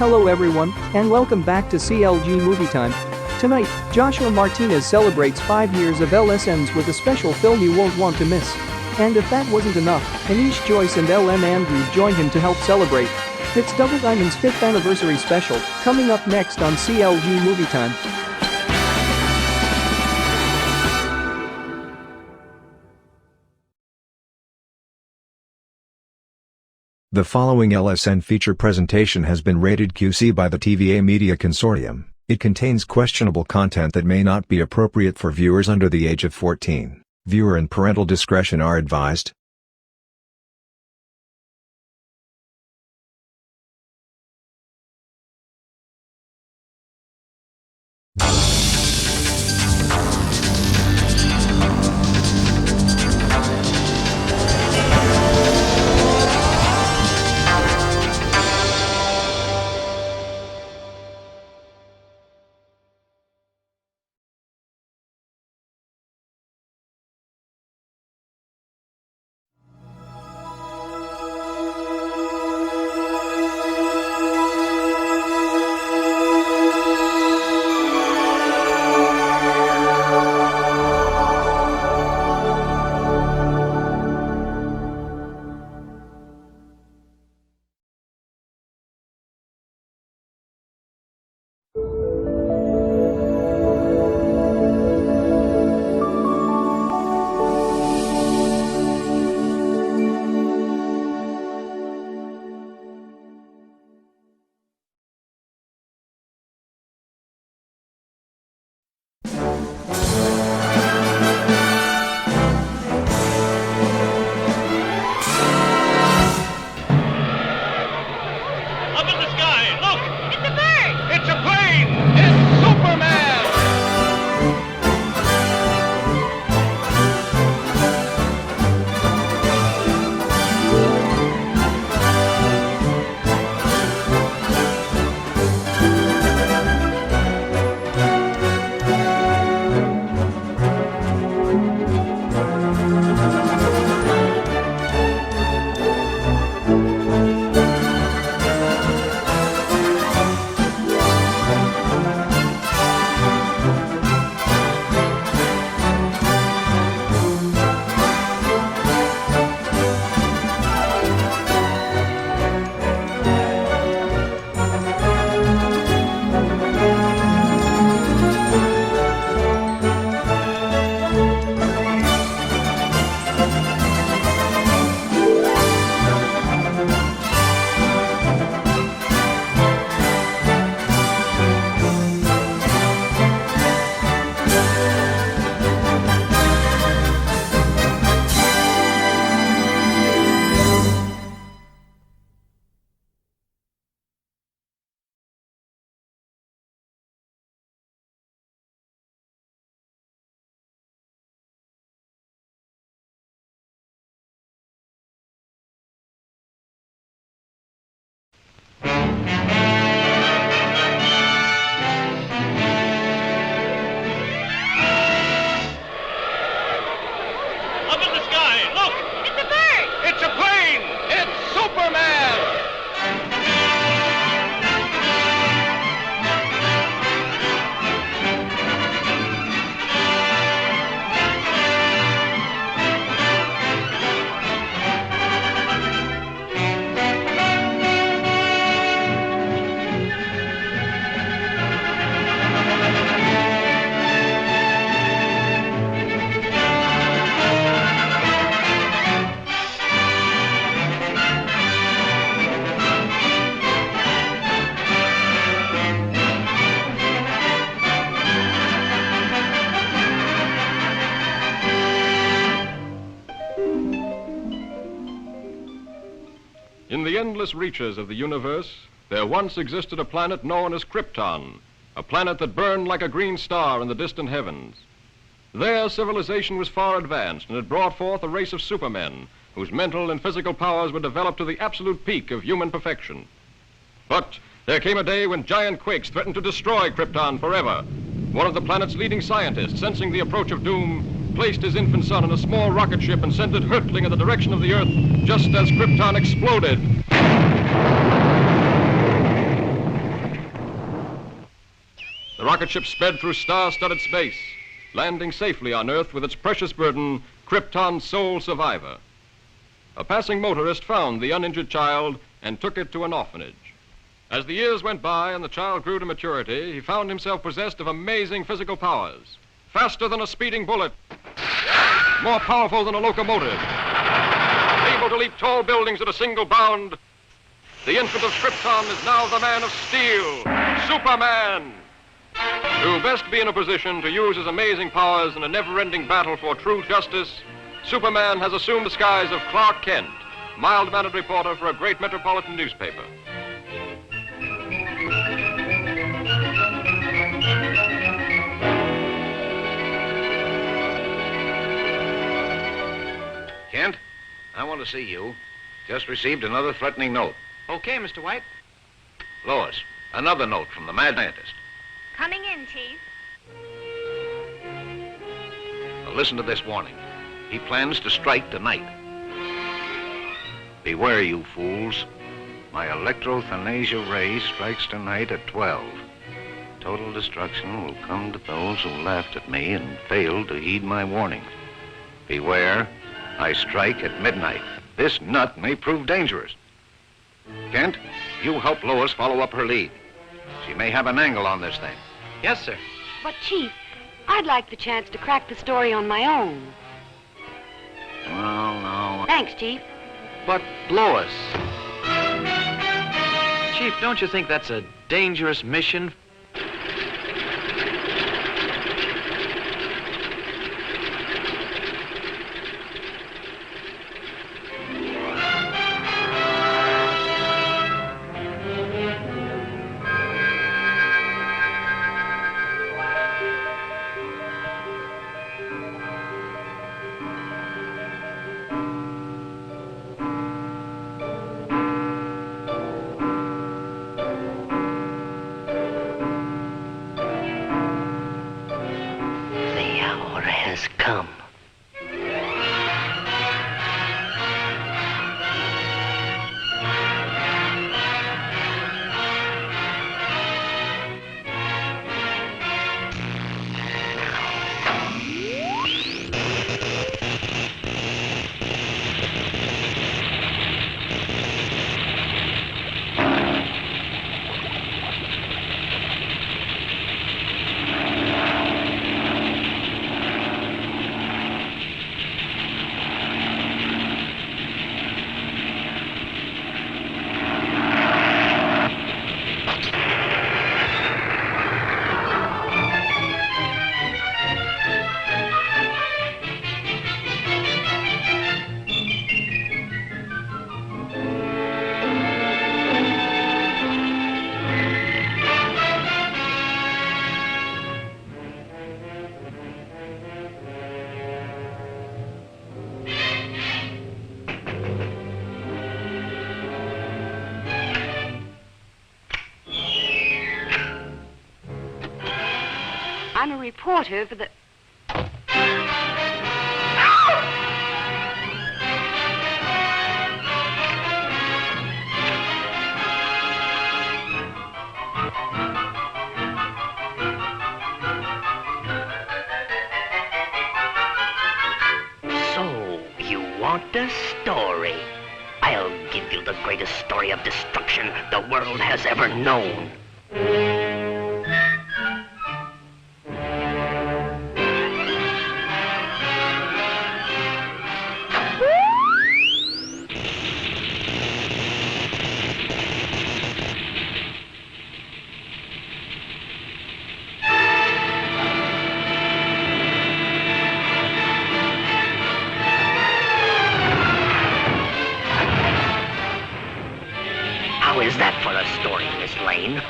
Hello everyone, and welcome back to CLG Movie Time. Tonight, Joshua Martinez celebrates 5 years of LSNs with a special film you won't want to miss. And if that wasn't enough, Anish Jois and L.N. Andrew joined him to help celebrate. It's DoubleDiamond's 5th anniversary special, coming up next on CLG Movie Time. The following LSN feature presentation has been rated QC by the TVA Media Consortium. It contains questionable content that may not be appropriate for viewers under the age of 14. Viewer and parental discretion are advised. In the endless reaches of the universe, there once existed a planet known as Krypton, a planet that burned like a green star in the distant heavens. There, civilization was far advanced and had brought forth a race of supermen whose mental and physical powers were developed to the absolute peak of human perfection. But there came a day when giant quakes threatened to destroy Krypton forever. One of the planet's leading scientists, sensing the approach of doom, placed his infant son in a small rocket ship and sent it hurtling in the direction of the Earth just as Krypton exploded. The rocket ship sped through star-studded space, landing safely on Earth with its precious burden, Krypton's sole survivor. A passing motorist found the uninjured child and took it to an orphanage. As the years went by and the child grew to maturity, he found himself possessed of amazing physical powers. Faster than a speeding bullet, more powerful than a locomotive, able to leap tall buildings at a single bound. The infant of Krypton is now the man of steel, Superman. To best be in a position to use his amazing powers in a never-ending battle for true justice, Superman has assumed the skies of Clark Kent, mild-mannered reporter for a great metropolitan newspaper. Kent, I want to see you. Just received another threatening note. Okay, Mr. White. Lois, another note from the mad scientist. Coming in, Chief. Now listen to this warning. He plans to strike tonight. Beware, you fools. My electrothanasia ray strikes tonight at 12. Total destruction will come to those who laughed at me and failed to heed my warning. Beware, I strike at midnight. This nut may prove dangerous. Kent, you help Lois follow up her lead. She may have an angle on this thing. Yes, sir. But, Chief, I'd like the chance to crack the story on my own. Well, no. Thanks, Chief. But, Lois. Chief, don't you think that's a dangerous mission? Come. I'm a reporter for the... So, you want a story? I'll give you the greatest story of destruction the world has ever known. How is that for a story, Miss Lane?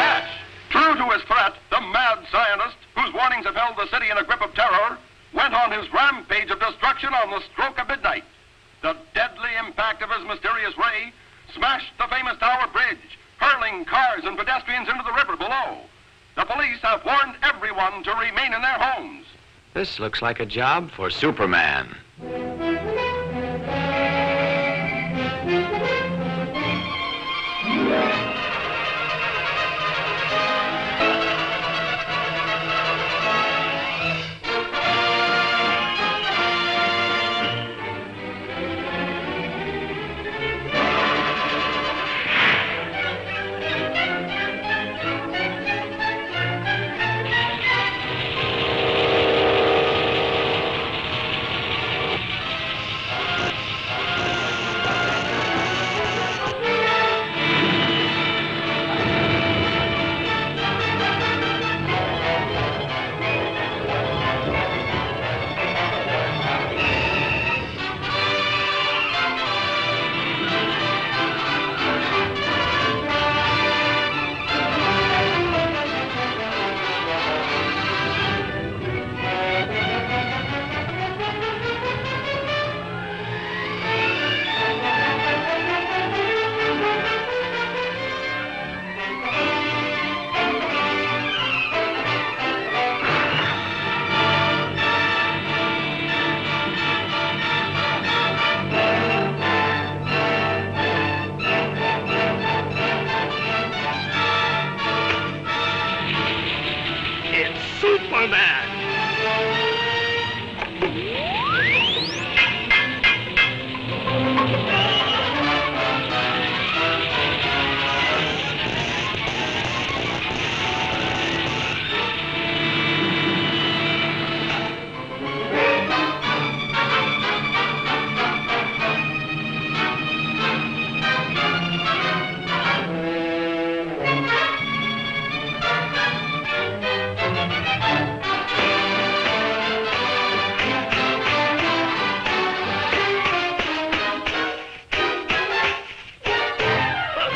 Yes, true to his threat, the mad scientist, whose warnings have held the city in a grip of terror, went on his rampage of destruction on the stroke of midnight. The deadly impact of his mysterious ray smashed the famous Tower Bridge, hurling cars and pedestrians into the river below. The police have warned everyone to remain in their homes. This looks like a job for Superman. Superman!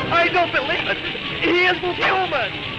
I don't believe it! He isn't human!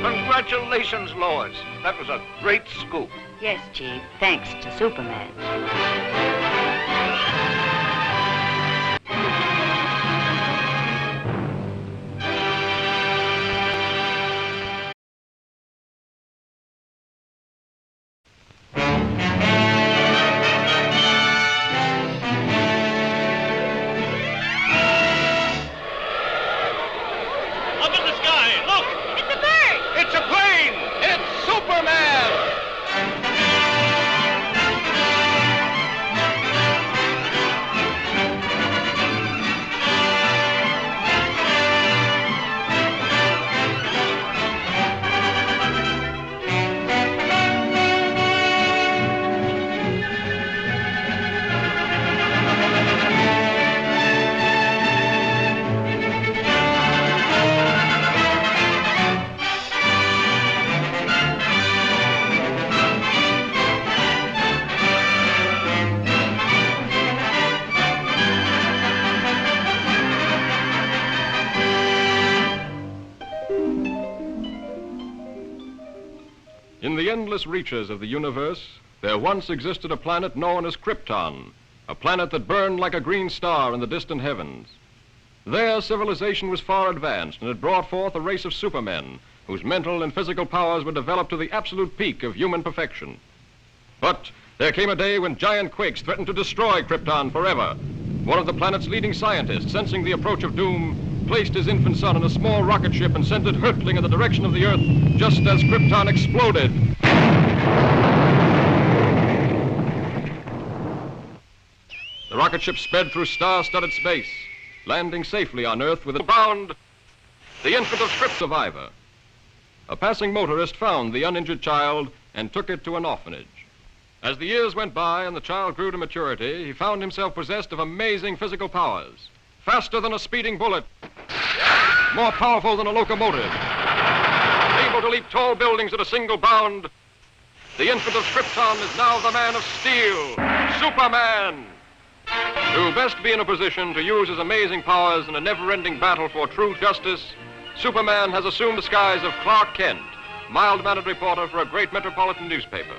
Congratulations, Lois. That was a great scoop. Yes, Chief, thanks to Superman. Up in the sky, look! It's a bird! It's a plane! It's Superman! In the endless reaches of the universe, there once existed a planet known as Krypton, a planet that burned like a green star in the distant heavens. There, civilization was far advanced and had brought forth a race of supermen whose mental and physical powers were developed to the absolute peak of human perfection. But there came a day when giant quakes threatened to destroy Krypton forever. One of the planet's leading scientists, sensing the approach of doom, placed his infant son in a small rocket ship and sent it hurtling in the direction of the Earth just as Krypton exploded. The rocket ship sped through star-studded space, landing safely on Earth with a bound, the infant of Krypton survivor. A passing motorist found the uninjured child and took it to an orphanage. As the years went by and the child grew to maturity, he found himself possessed of amazing physical powers. Faster than a speeding bullet, more powerful than a locomotive, able to leap tall buildings at a single bound. The infant of Krypton is now the man of steel, Superman. To best be in a position to use his amazing powers in a never-ending battle for true justice, Superman has assumed the skies of Clark Kent, mild-mannered reporter for a great metropolitan newspaper.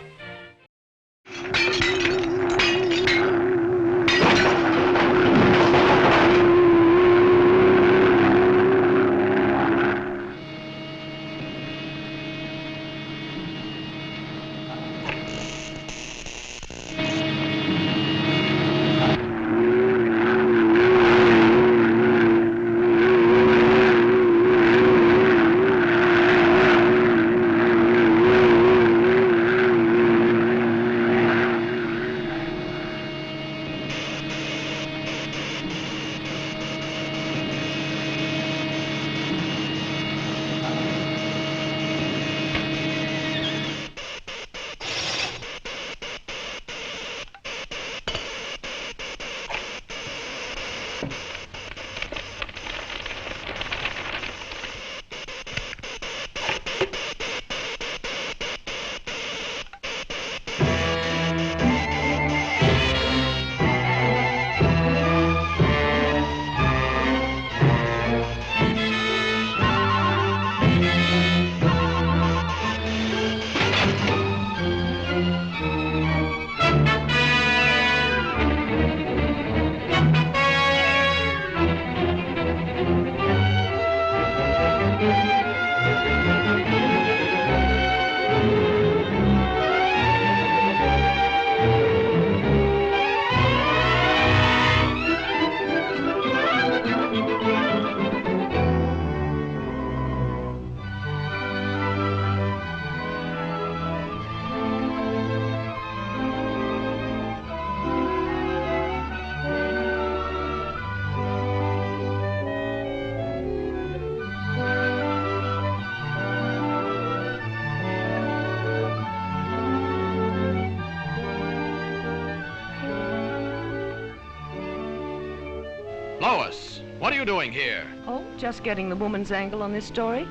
Lois, what are you doing here? Oh, just getting the woman's angle on this story.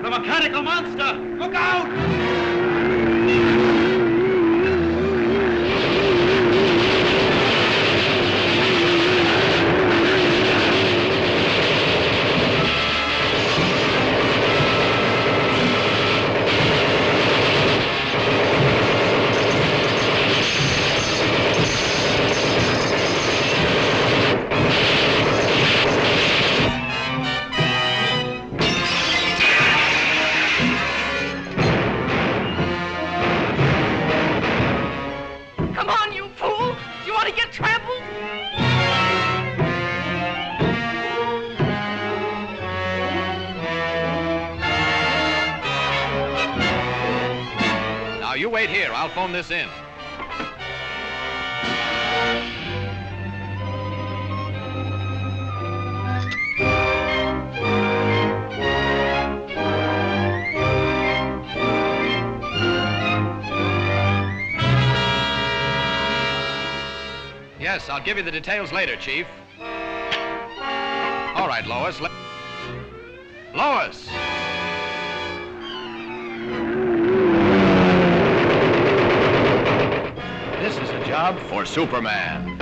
The mechanical monster! Look out! Now, you wait here. I'll phone this in. Yes, I'll give you the details later, Chief. All right, Lois. Lois! This is a job for Superman.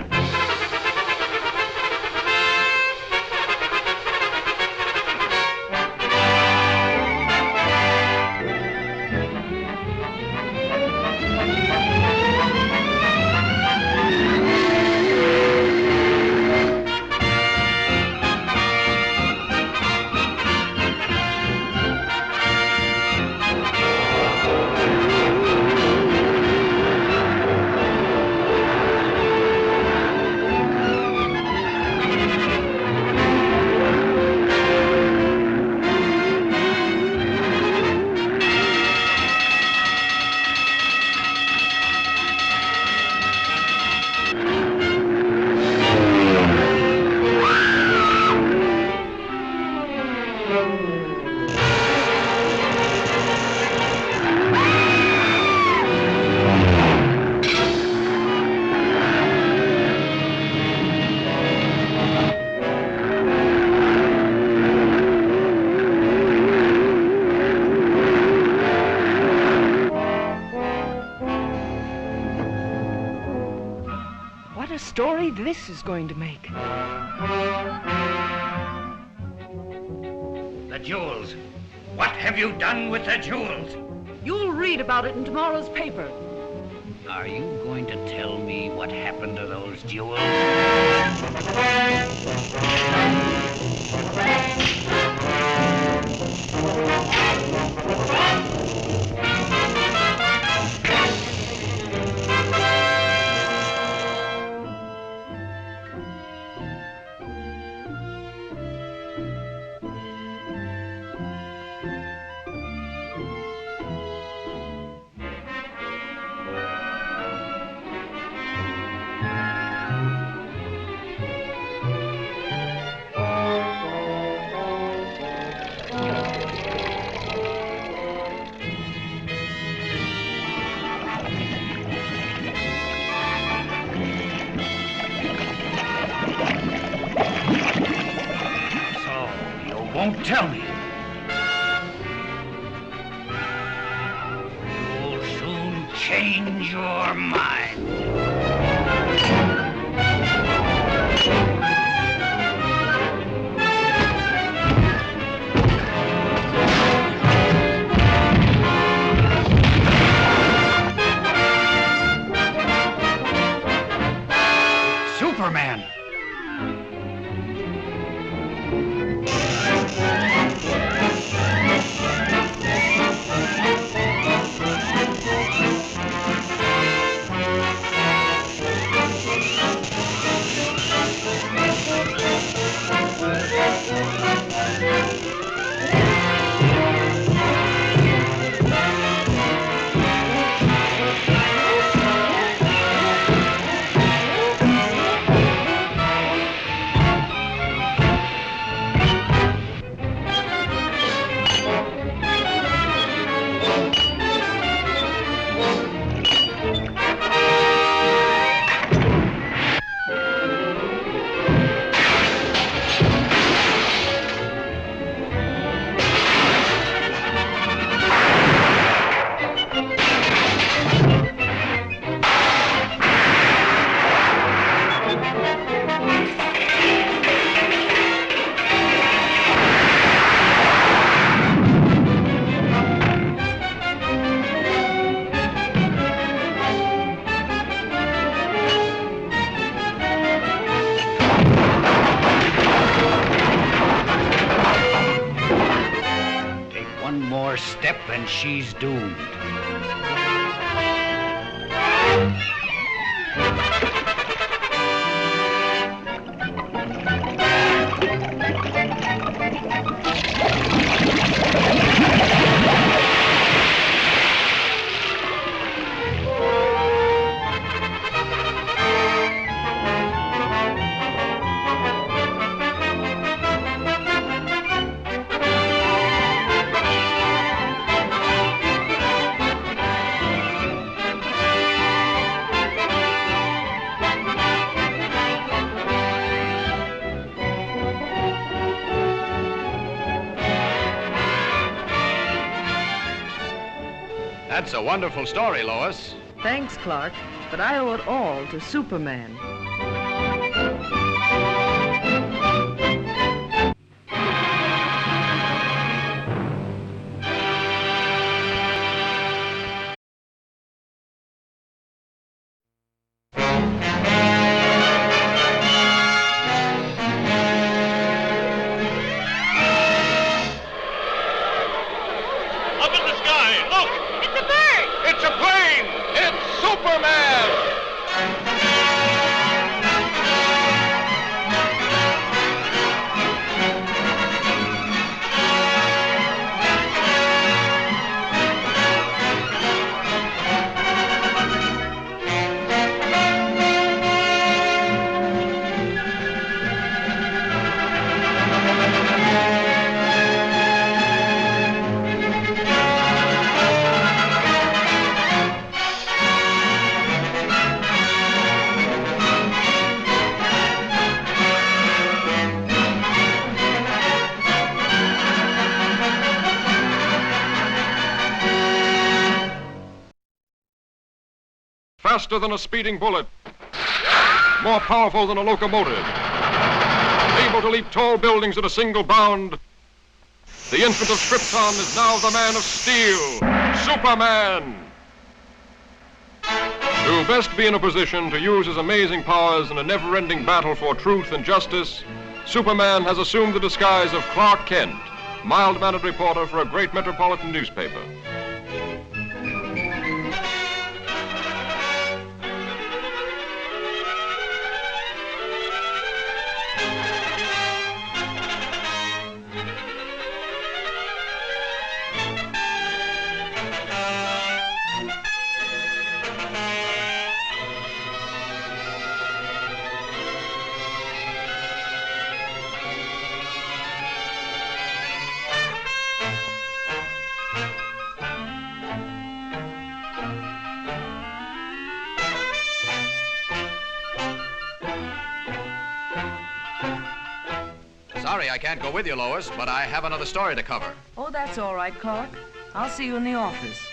What a story this is going to make. The jewels. What have you done with the jewels? You'll read about it in tomorrow's paper. Are you going to tell me what happened to those jewels? Won't tell me. You'll soon change your mind. Superman! more step and she's doomed. That's a wonderful story, Lois. Thanks, Clark, but I owe it all to Superman. Up in the sky, look! It's a bird! It's a plane! It's Superman! Faster than a speeding bullet, more powerful than a locomotive, able to leap tall buildings at a single bound, the infant of Krypton is now the man of steel, Superman! To best be in a position to use his amazing powers in a never-ending battle for truth and justice, Superman has assumed the disguise of Clark Kent, mild-mannered reporter for a great metropolitan newspaper. Sorry I can't go with you, Lois, but I have another story to cover. Oh, that's all right, Clark. I'll see you in the office.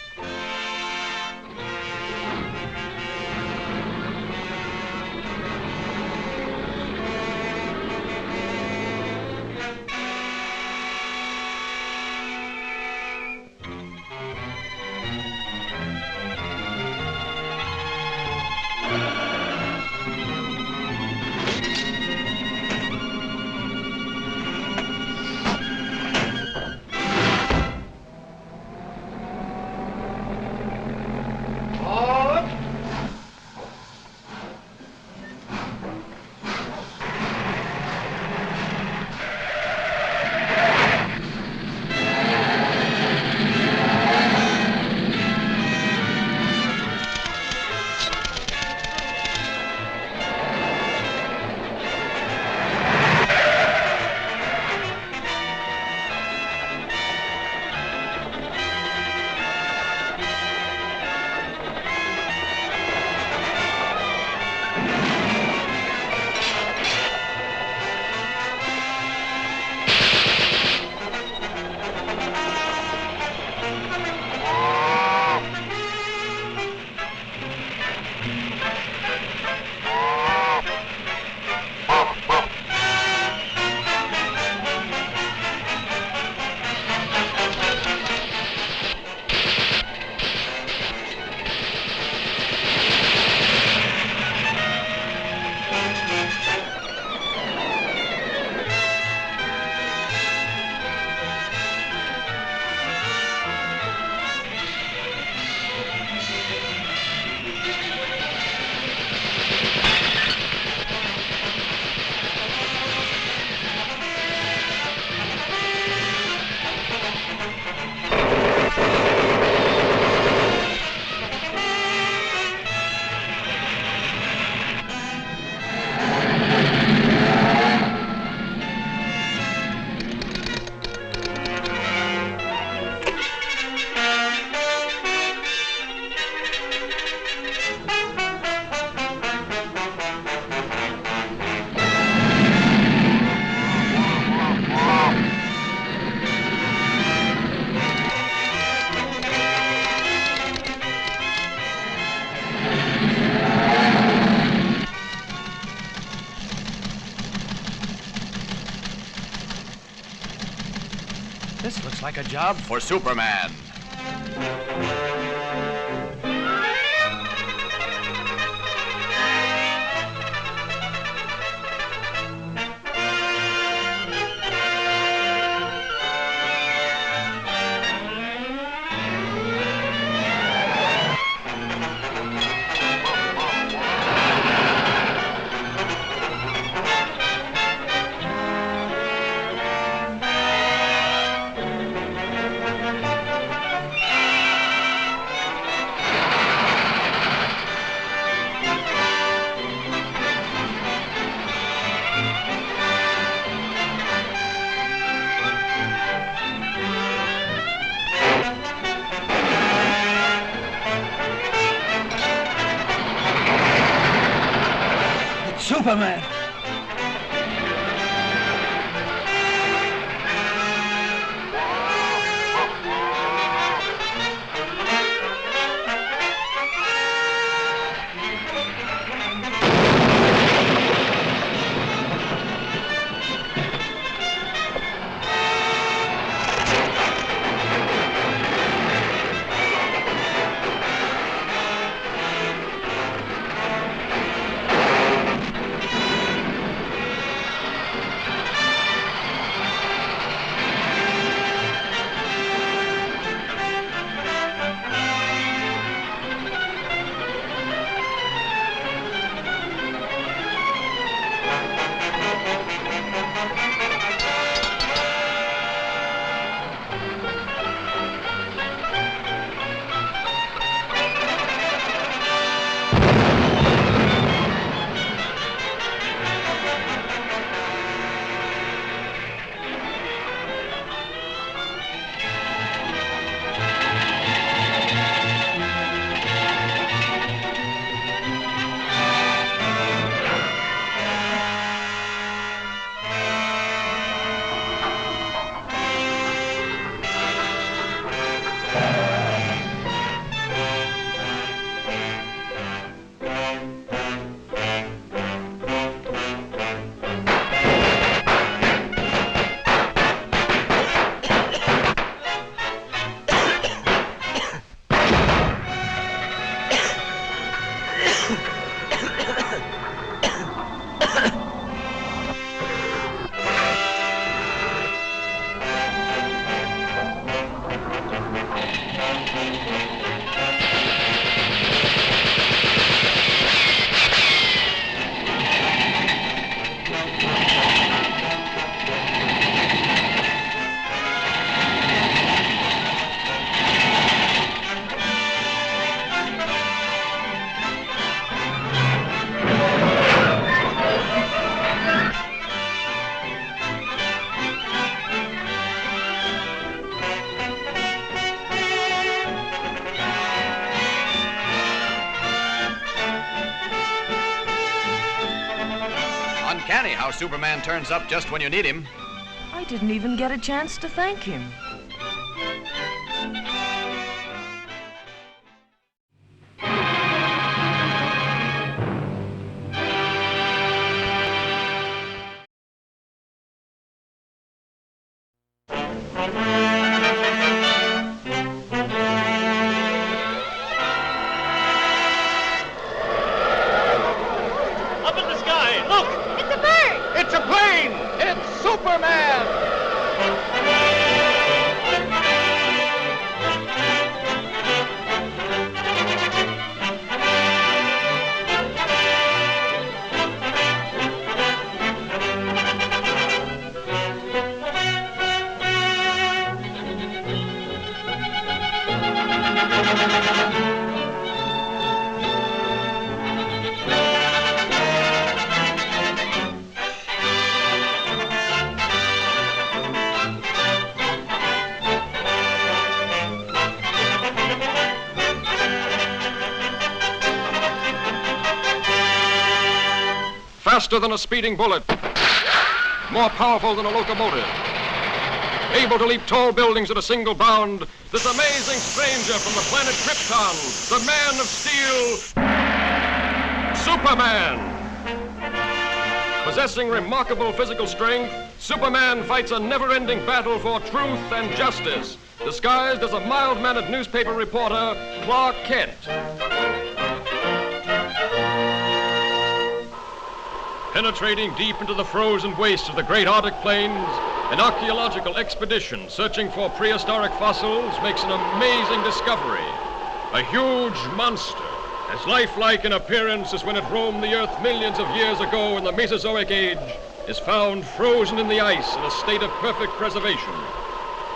This looks like a job for Superman. Superman! Uncanny how Superman turns up just when you need him. I didn't even get a chance to thank him. Faster than a speeding bullet, more powerful than a locomotive, able to leap tall buildings at a single bound, this amazing stranger from the planet Krypton, the Man of Steel, Superman. Possessing remarkable physical strength, Superman fights a never-ending battle for truth and justice, disguised as a mild-mannered newspaper reporter, Clark Kent. Penetrating deep into the frozen wastes of the great Arctic plains, an archaeological expedition searching for prehistoric fossils makes an amazing discovery. A huge monster, as lifelike in appearance as when it roamed the Earth millions of years ago in the Mesozoic Age, is found frozen in the ice in a state of perfect preservation.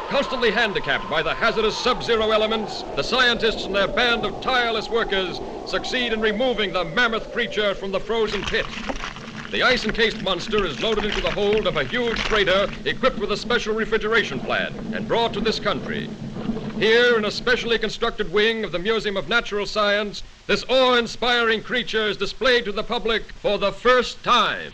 Constantly handicapped by the hazardous sub-zero elements, the scientists and their band of tireless workers succeed in removing the mammoth creature from the frozen pit. The ice-encased monster is loaded into the hold of a huge freighter equipped with a special refrigeration plant and brought to this country. Here, in a specially constructed wing of the Museum of Natural Science, this awe-inspiring creature is displayed to the public for the first time.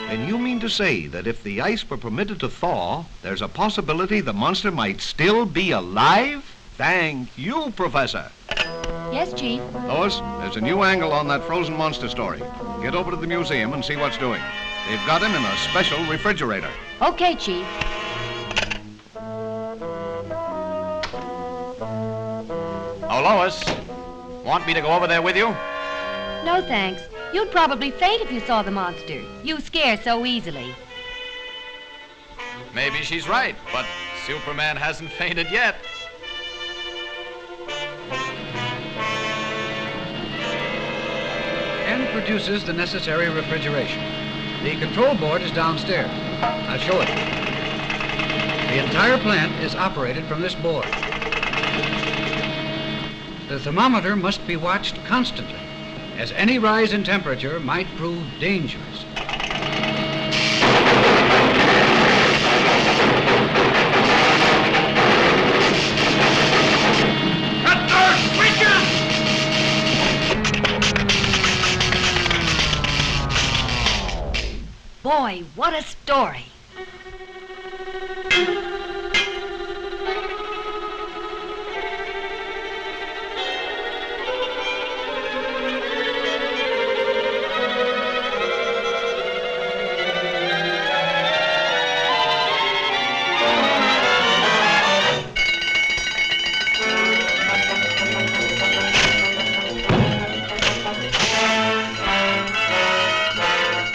And you mean to say that if the ice were permitted to thaw, there's a possibility the monster might still be alive? Thank you, Professor. Yes, Chief. Lois, there's a new angle on that frozen monster story. Get over to the museum and see what's doing. They've got him in a special refrigerator. Okay, Chief. Oh, Lois, want me to go over there with you? No, thanks. You'd probably faint if you saw the monster. You scare so easily. Maybe she's right, but Superman hasn't fainted yet. And produces the necessary refrigeration. The control board is downstairs. I'll show it. The entire plant is operated from this board. The thermometer must be watched constantly, as any rise in temperature might prove dangerous. At the switches! Boy, what a story.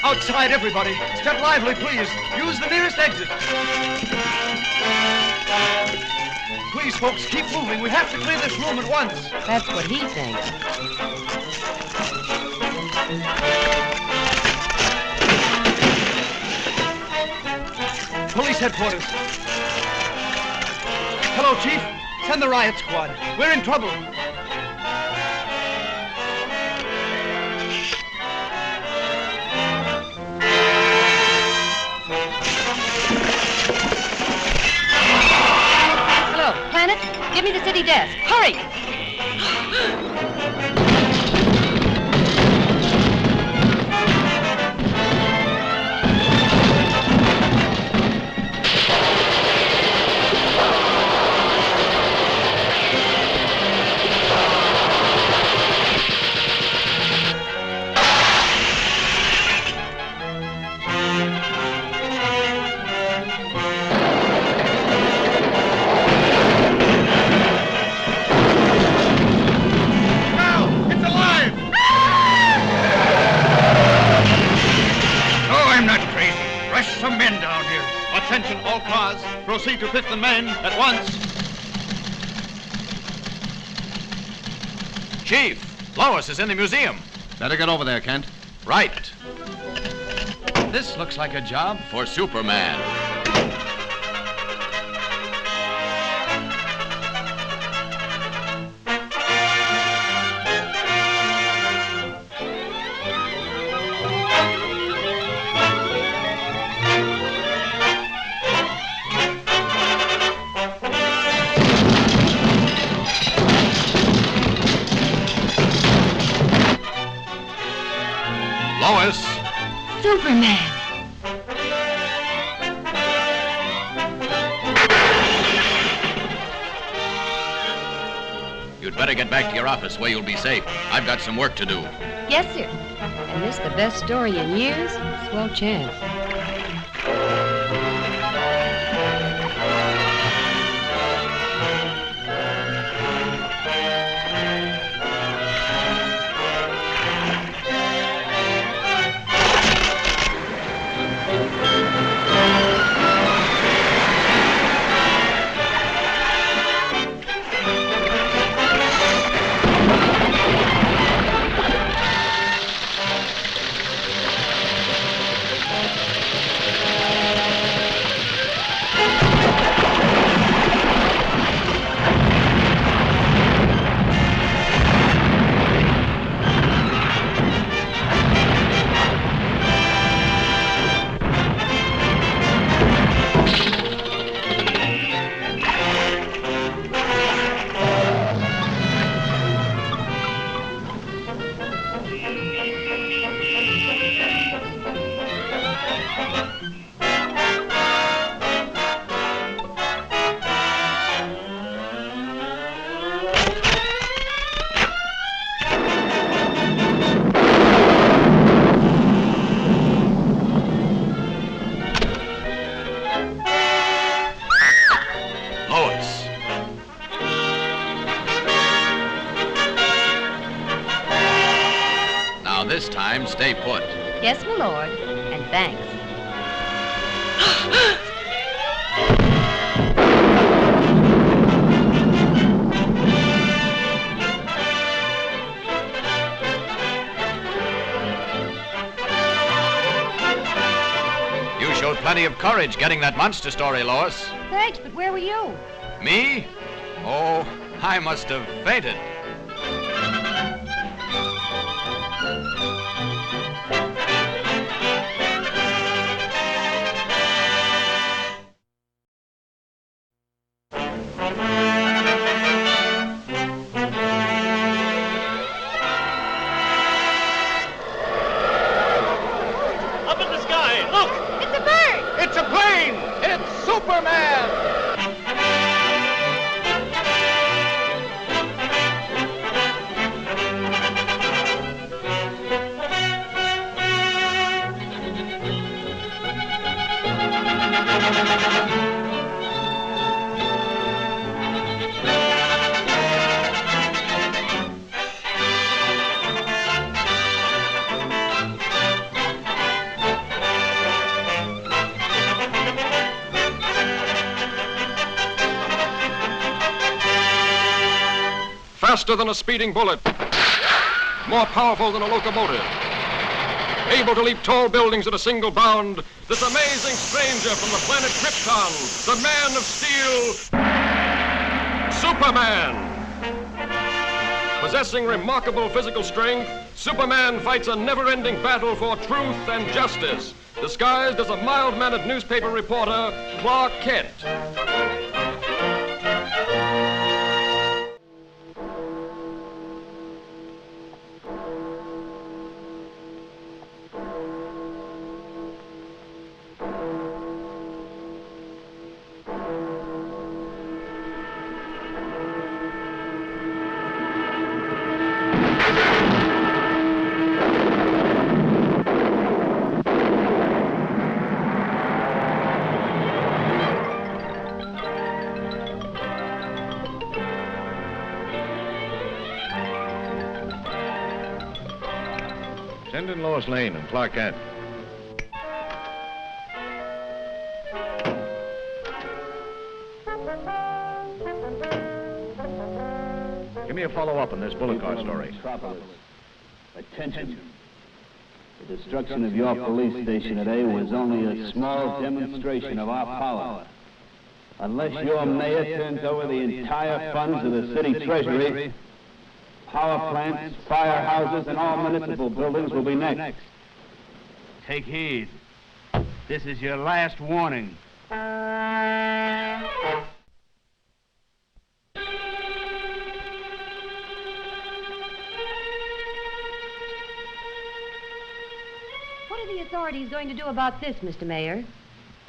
Outside, everybody. Step lively, please. Use the nearest exit. Please, folks, keep moving. We have to clear this room at once. That's what he thinks. Police headquarters. Hello, Chief. Send the riot squad. We're in trouble. Planet, give me the city desk. Hurry! Attention, all cars. Proceed to 5th and Main at once. Chief, Lois is in the museum. Better get over there, Kent. Right. This looks like a job for Superman. Superman. You'd better get back to your office where you'll be safe. I've got some work to do. Yes, sir. And this the best story in years? Swell chance. This time, stay put. Yes, my lord, and thanks. You showed plenty of courage getting that monster story, Lois. Thanks, but where were you? Me? Oh, I must have fainted. Faster than a speeding bullet, more powerful than a locomotive, able to leap tall buildings at a single bound, this amazing stranger from the planet Krypton, the Man of Steel, Superman. Possessing remarkable physical strength, Superman fights a never-ending battle for truth and justice, disguised as a mild-mannered newspaper reporter, Clark Kent. Send in Lois Lane and Clark Kent. Give me a follow-up on this bullet car story. Attention. The destruction of your police station today was only a small demonstration of our power. Unless your mayor turns over the entire funds of the city treasury, power plants, firehouses, and all municipal buildings will be next. Take heed. This is your last warning. What are the authorities going to do about this, Mr. Mayor?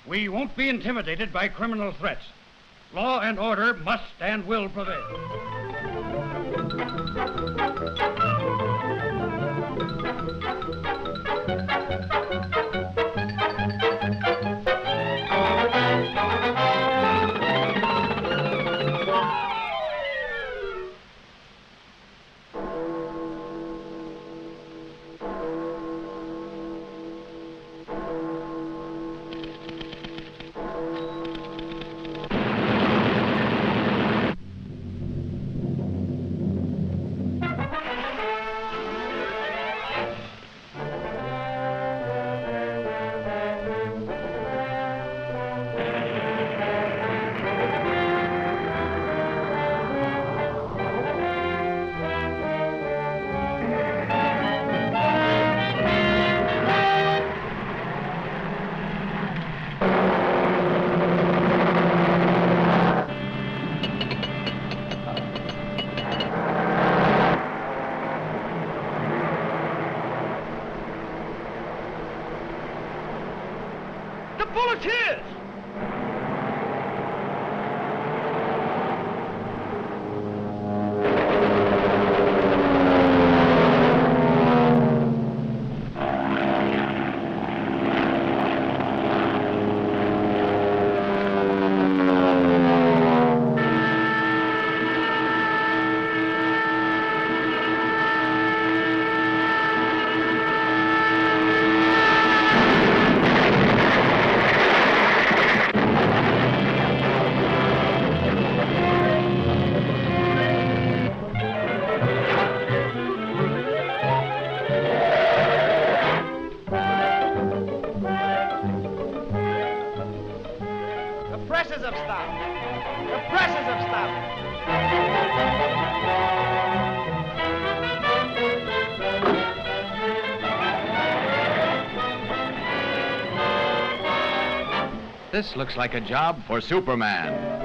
We won't be intimidated by criminal threats. Law and order must and will prevail. Volunteers! This looks like a job for Superman.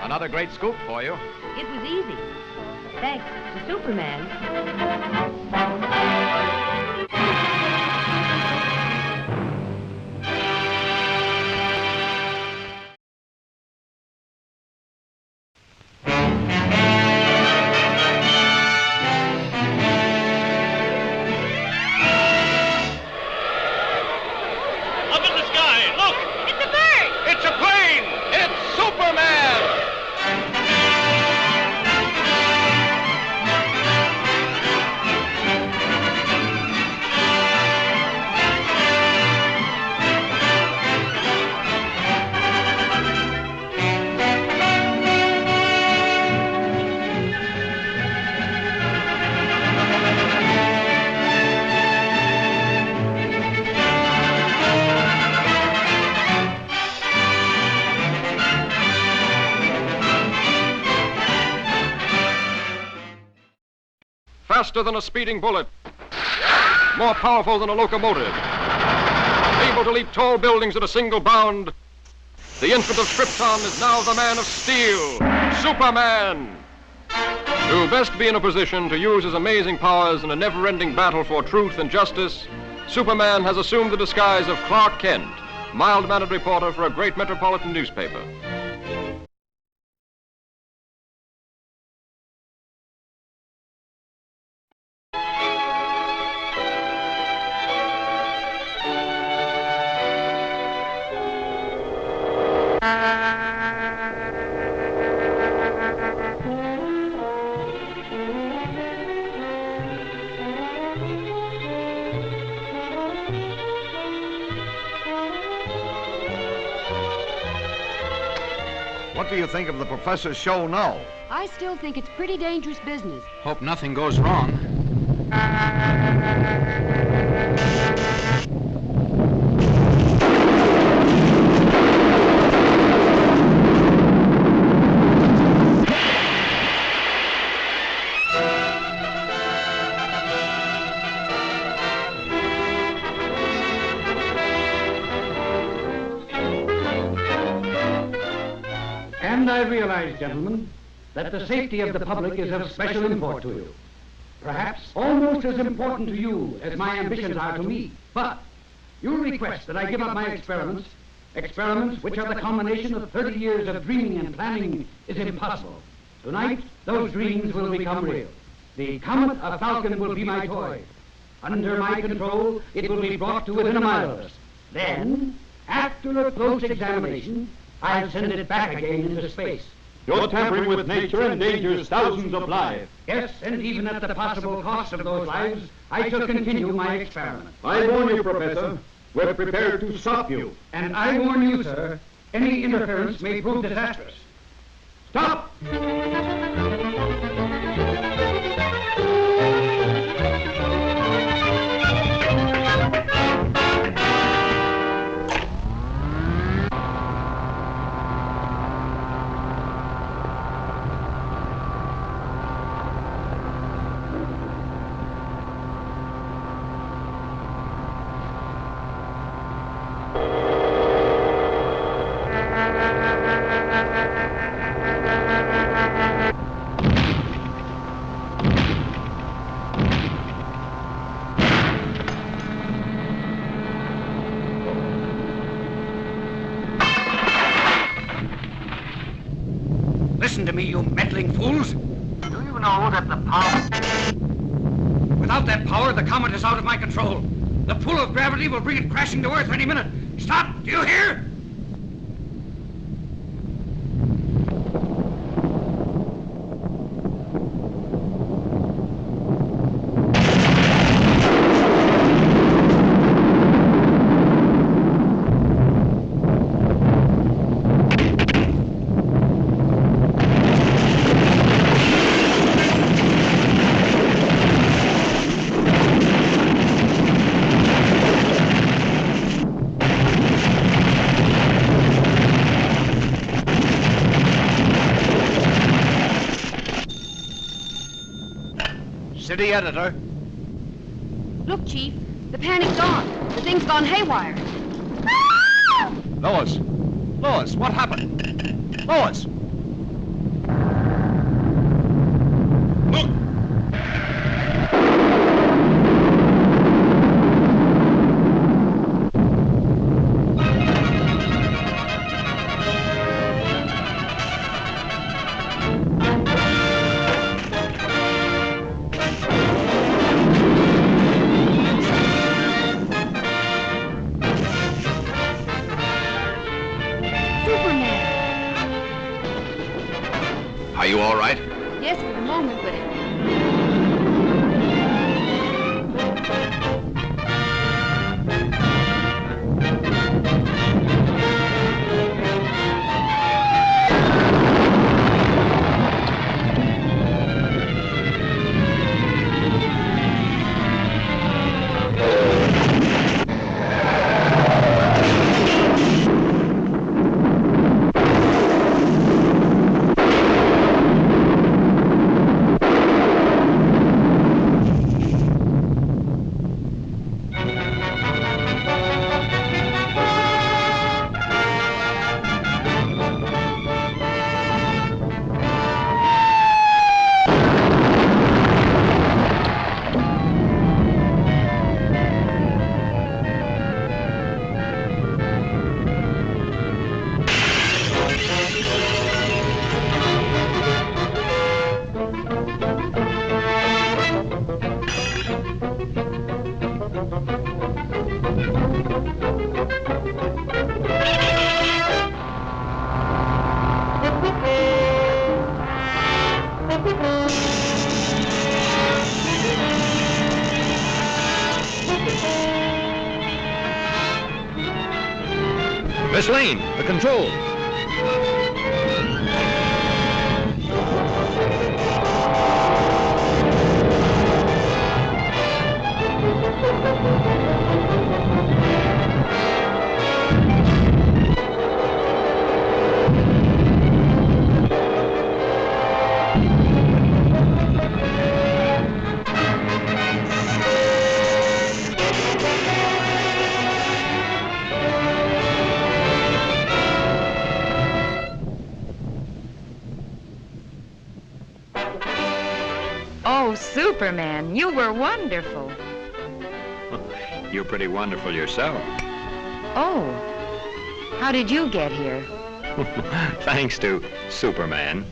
Another great scoop for you. It was easy. Thanks to Superman. Up in the sky, look! It's a bird! It's a plane! It's Superman! Faster than a speeding bullet, more powerful than a locomotive, able to leap tall buildings at a single bound, the infant of Krypton is now the man of steel, Superman! To best be in a position to use his amazing powers in a never-ending battle for truth and justice, Superman has assumed the disguise of Clark Kent, mild-mannered reporter for a great metropolitan newspaper. What do you think of the professor's show now? I still think it's pretty dangerous business. Hope nothing goes wrong. And I realize, gentlemen, that the safety of the public is of special import to you. Perhaps almost as important to you as my ambitions are to me. But you request that I give up my experiments which are the culmination of 30 years of dreaming and planning, is impossible. Tonight, those dreams will become real. The comet of Falcon will be my toy. Under my control, it will be brought to within a mile of us. Then, after a close examination, I'll send it back again into space. You're tampering with nature and endangers thousands of lives. Yes, and even at the possible cost of those lives, I shall continue my experiment. I warn you, Professor, we're prepared to stop you. And I warn you, sir, any interference may prove disastrous. Stop! Listen to me, you meddling fools. Do you know that the power... Without that power, the comet is out of my control. The pull of gravity will bring it crashing to Earth any minute. Stop! Do you hear? City editor. Look, Chief, the panic's on. The thing's gone haywire. Lois! Lois, what happened? Lois! right? Yes, for the moment, but Miss Lane, the control. Oh, Superman, you were wonderful. You're pretty wonderful yourself. Oh, how did you get here? Thanks to Superman.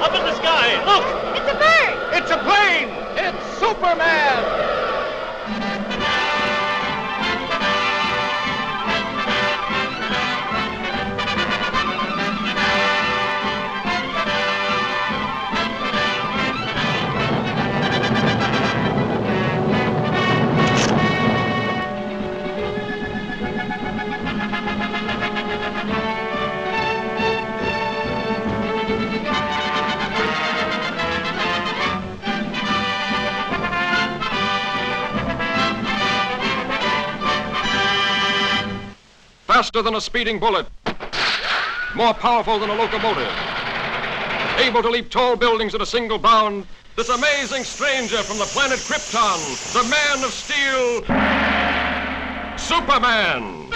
Up in the sky, look! it's a bird! It's a plane! It's Superman! Faster than a speeding bullet, more powerful than a locomotive, able to leap tall buildings at a single bound, this amazing stranger from the planet Krypton, the Man of Steel, Superman.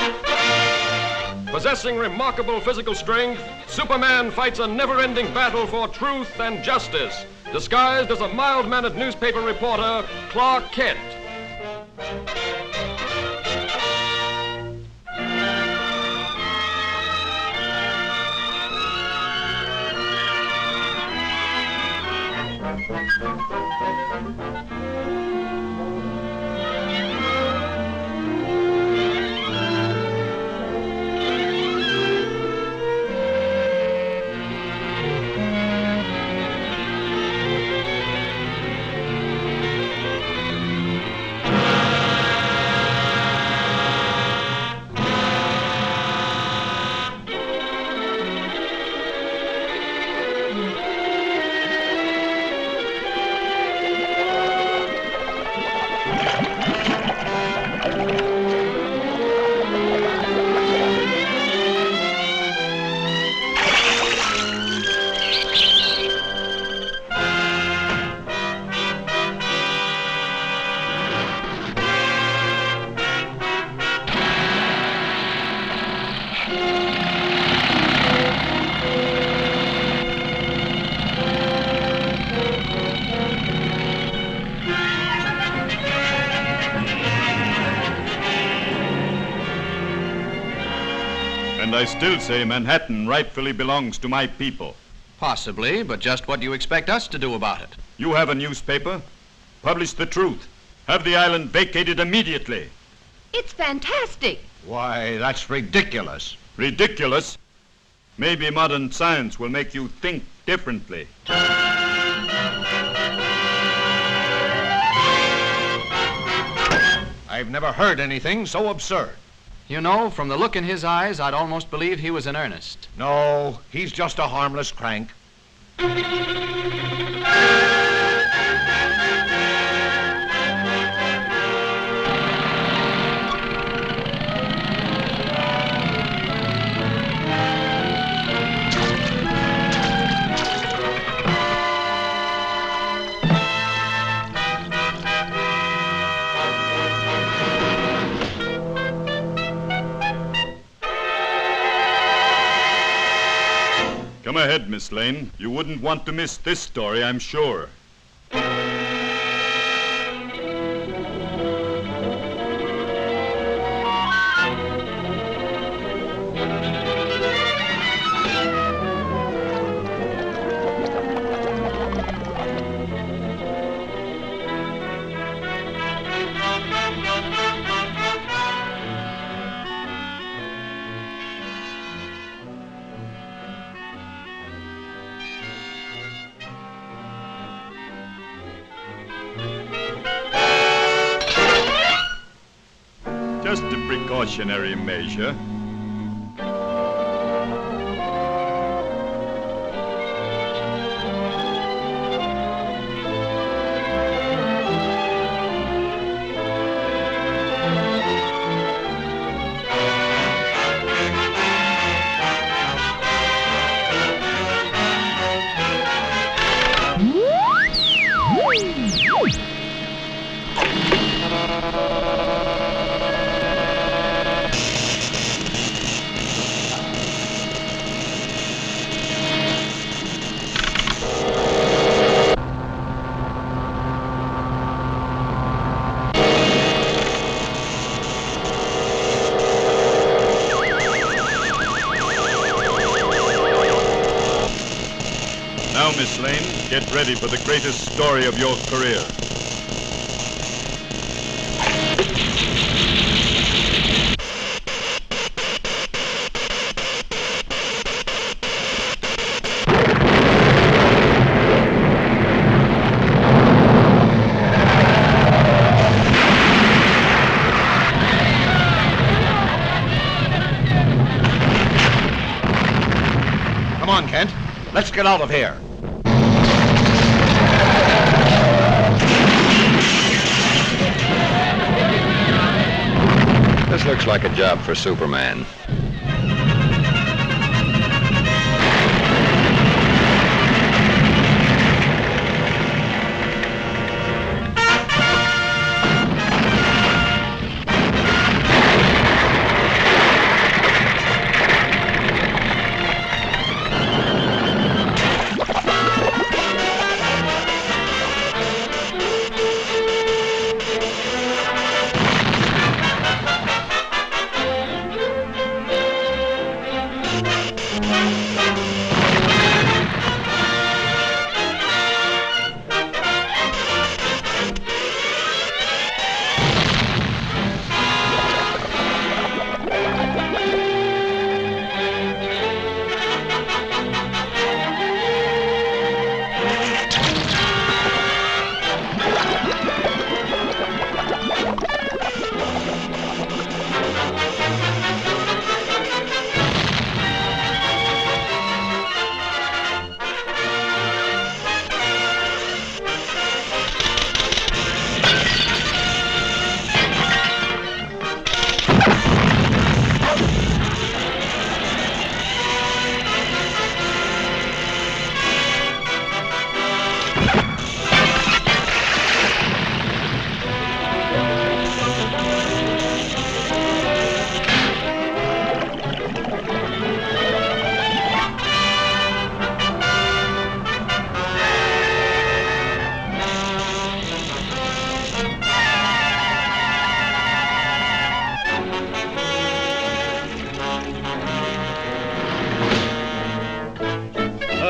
Possessing remarkable physical strength, Superman fights a never-ending battle for truth and justice, disguised as a mild-mannered newspaper reporter, Clark Kent. And I still say Manhattan rightfully belongs to my people. Possibly, but just what do you expect us to do about it? You have a newspaper. Publish the truth. Have the island vacated immediately. It's fantastic. Why, that's ridiculous. Ridiculous? Maybe modern science will make you think differently. I've never heard anything so absurd. You know, from the look in his eyes, I'd almost believe he was in earnest. No, he's just a harmless crank. Come ahead, Miss Lane. You wouldn't want to miss this story, I'm sure. Just a precautionary measure. Now, Miss Lane, get ready for the greatest story of your career. Come on, Kent. Let's get out of here. This looks like a job for Superman.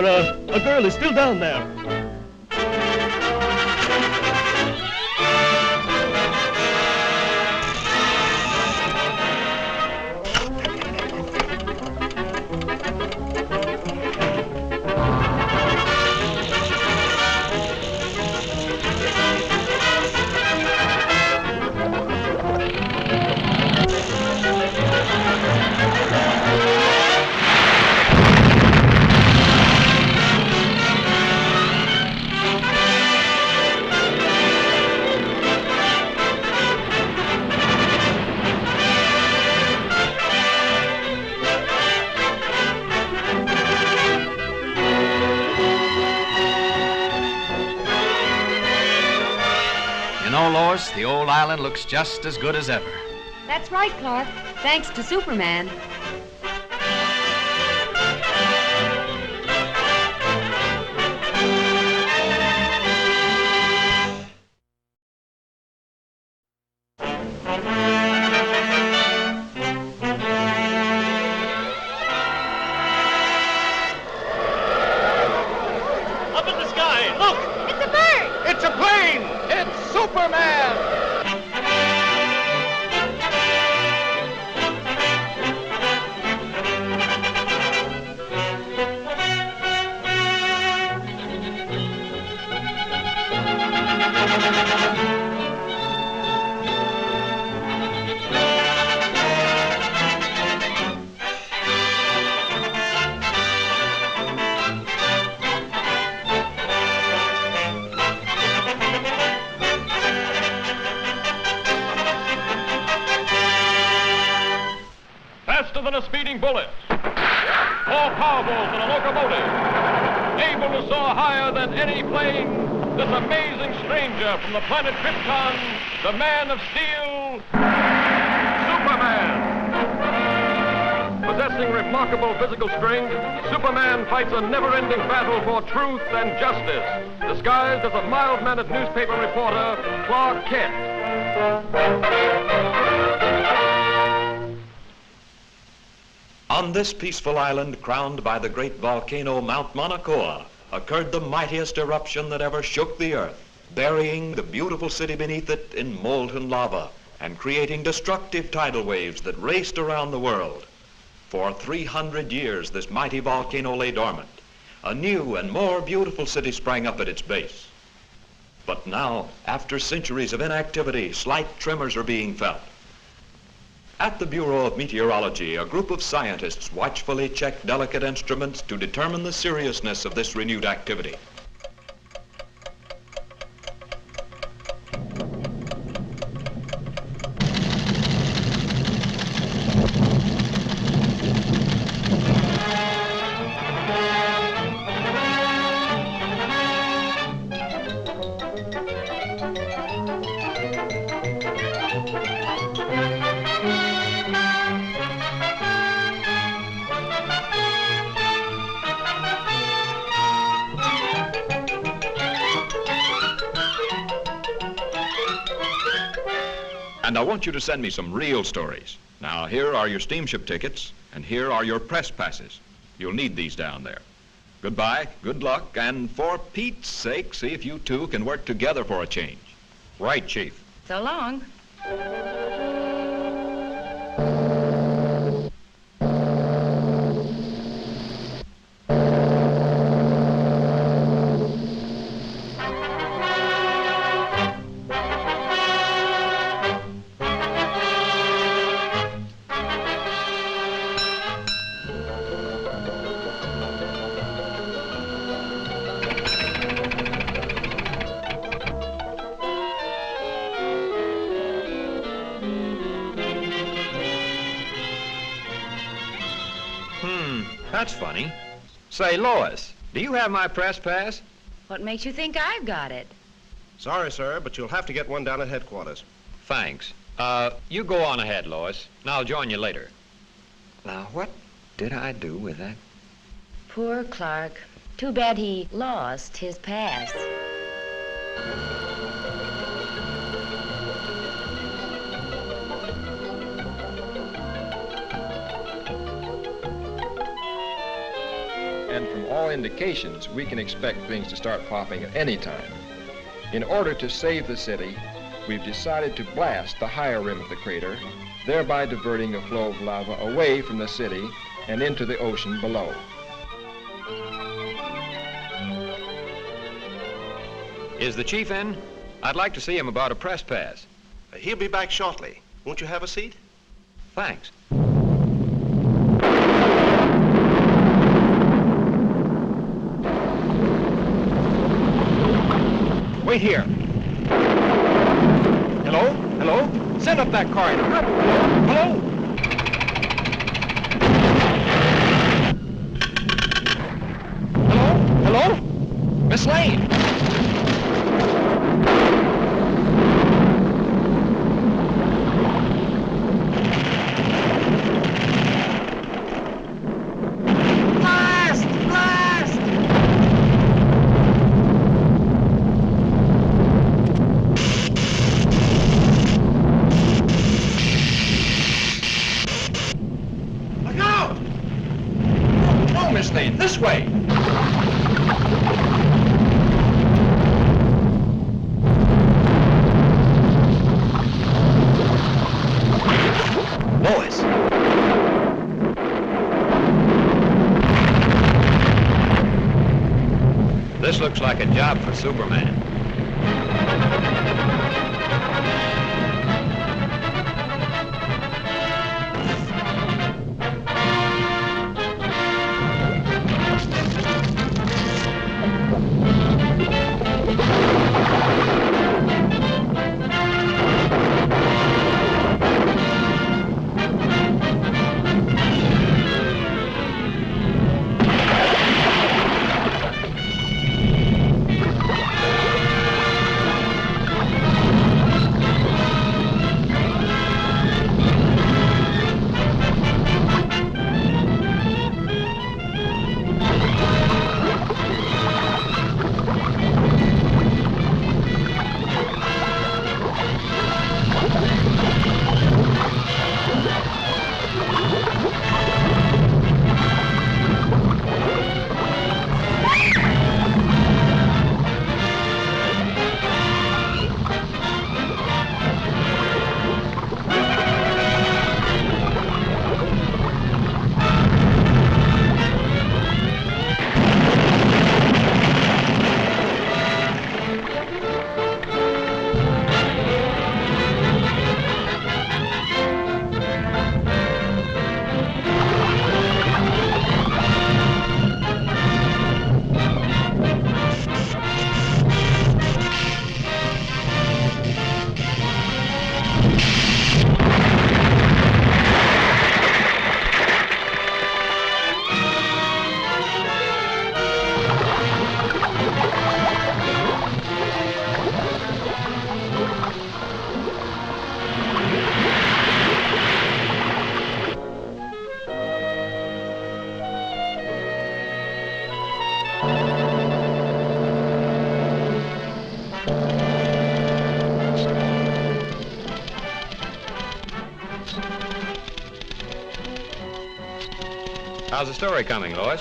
But, a girl is still down there. Lois, the old island looks just as good as ever. That's right, Clark. Thanks to Superman. Up in the sky, look! It's a bird! It's a plane! It's Superman! Faster than a speeding bullet, more powerful than a locomotive, able to soar higher than any plane, this amazing stranger from the planet Krypton, the Man of Steel, Superman. Possessing remarkable physical strength, Superman fights a never-ending battle for truth and justice, disguised as a mild-mannered newspaper reporter, Clark Kent. On this peaceful island, crowned by the great volcano Mount Mauna Kea, occurred the mightiest eruption that ever shook the earth, burying the beautiful city beneath it in molten lava and creating destructive tidal waves that raced around the world. For 300 years, this mighty volcano lay dormant. A new and more beautiful city sprang up at its base. But now, after centuries of inactivity, slight tremors are being felt. At the Bureau of Meteorology, a group of scientists watchfully check delicate instruments to determine the seriousness of this renewed activity. And I want you to send me some real stories. Now, here are your steamship tickets, and here are your press passes. You'll need these down there. Goodbye, good luck, and for Pete's sake, see if you two can work together for a change. Right, Chief. So long. That's funny. Say, Lois, do you have my press pass? What makes you think I've got it? Sorry, sir, but you'll have to get one down at headquarters. Thanks. You go on ahead, Lois, and I'll join you later. Now, what did I do with that? Poor Clark. Too bad he lost his pass. And from all all indications, we can expect things to start popping at any time. In order to save the city, we've decided to blast the higher rim of the crater, thereby diverting the flow of lava away from the city and into the ocean below. Is the chief in? I'd like to see him about a press pass. He'll be back shortly. Won't you have a seat? Thanks. Wait here. Hello? Hello? Send up that corridor. Hello? Hello? Hello? Miss Lane! Blast! Blast! Look out! No, Miss Lane, this way! Boys! This looks like a job for Superman. How's the story coming, Lois?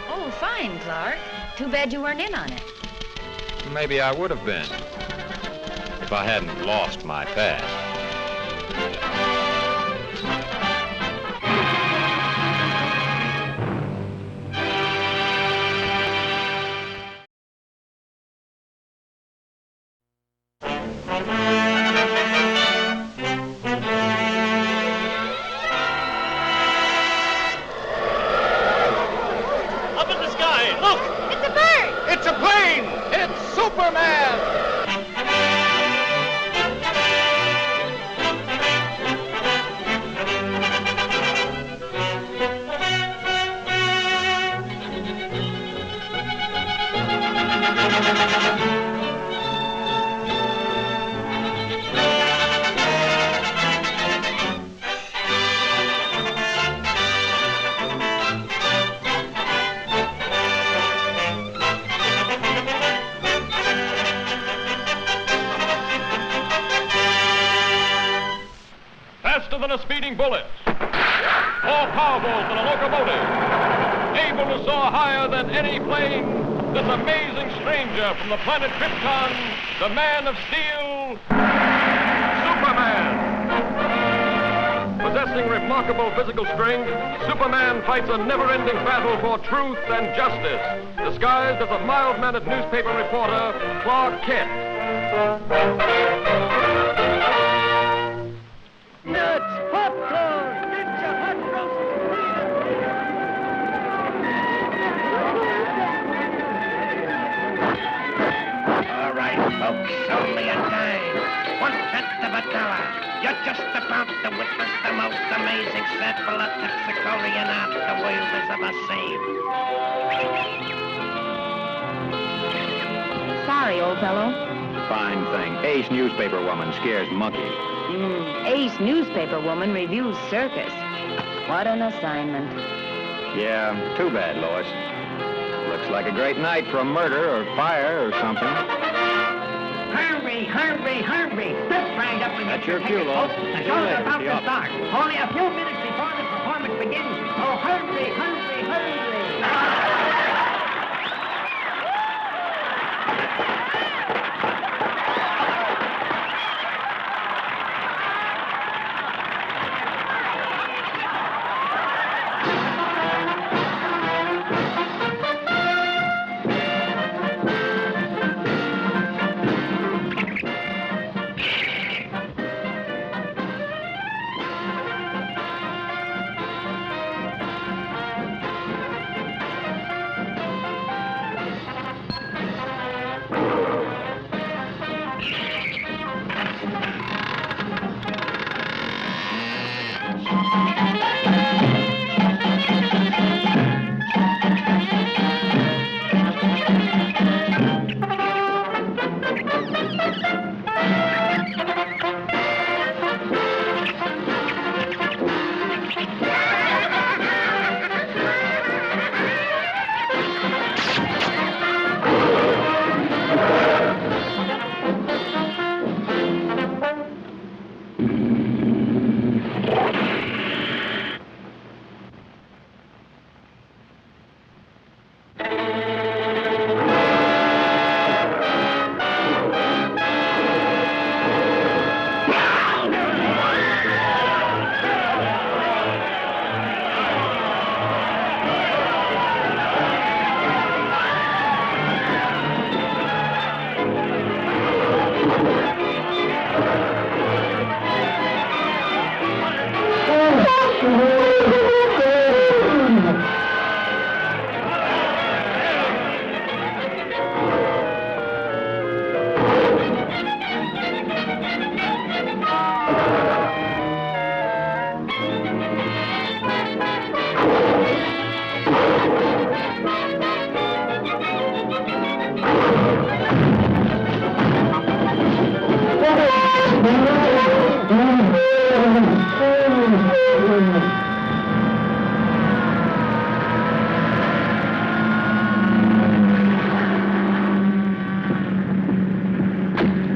Oh, fine, Clark. Too bad you weren't in on it. Maybe I would have been if I hadn't lost my past. Up in the sky, look! It's a bird! It's a plane! It's Superman! Faster than a speeding bullet. More powerful than a locomotive. able to soar higher than any plane, this amazing stranger from the planet Krypton, the Man of Steel, Superman. Possessing remarkable physical strength, Superman fights a never-ending battle for truth and justice, disguised as a mild-mannered newspaper reporter, Clark Kent. Nuts, popcorn, get your hot All right, folks, only a dime. 1/10 of a dollar. You're just about to witness the most amazing sample of toxicolian art the world has ever seen. Sorry, old fellow. Fine thing. Ace newspaper woman scares monkey. Ace newspaper woman reviews circus. What an assignment. Yeah, too bad, Lois. Looks like a great night for a murder or fire or something. Hurry, hurry, hurry. Step right up and That's get your your cue, ticket, Lois. folks. The See you show's later. about Be to off. start. Only a few minutes before the performance begins. So hurry, hurry, hurry.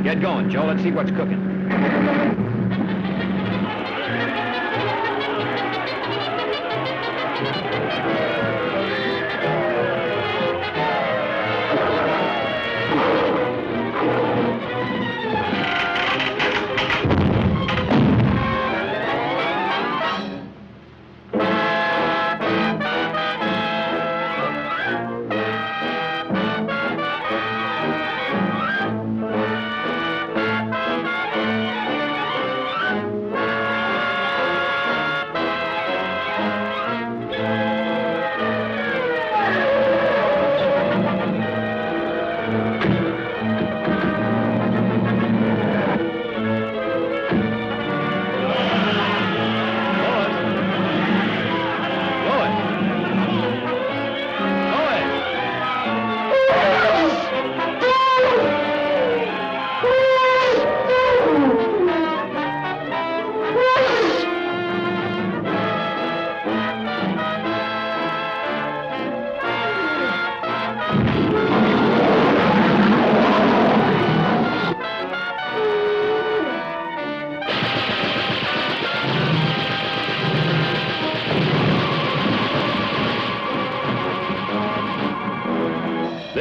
Get going, Joe. Let's see what's cooking.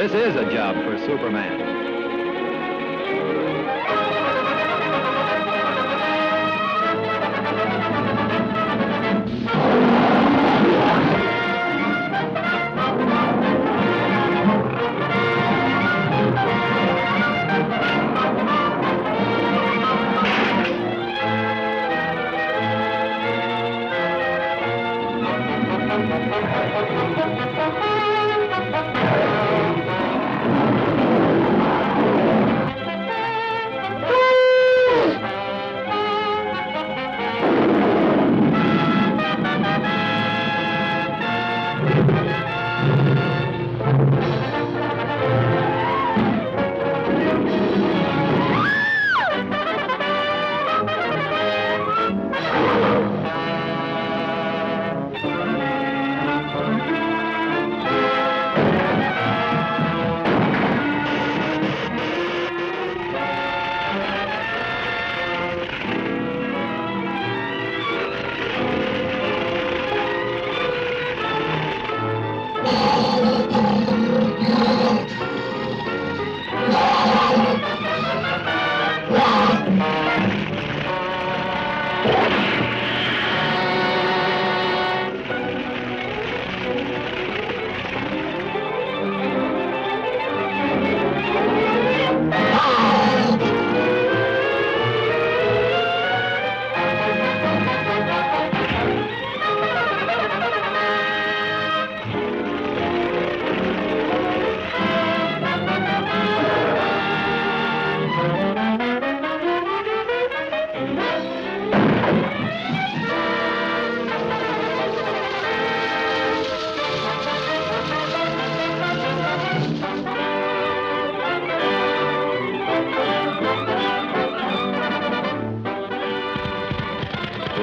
This is a job for Superman.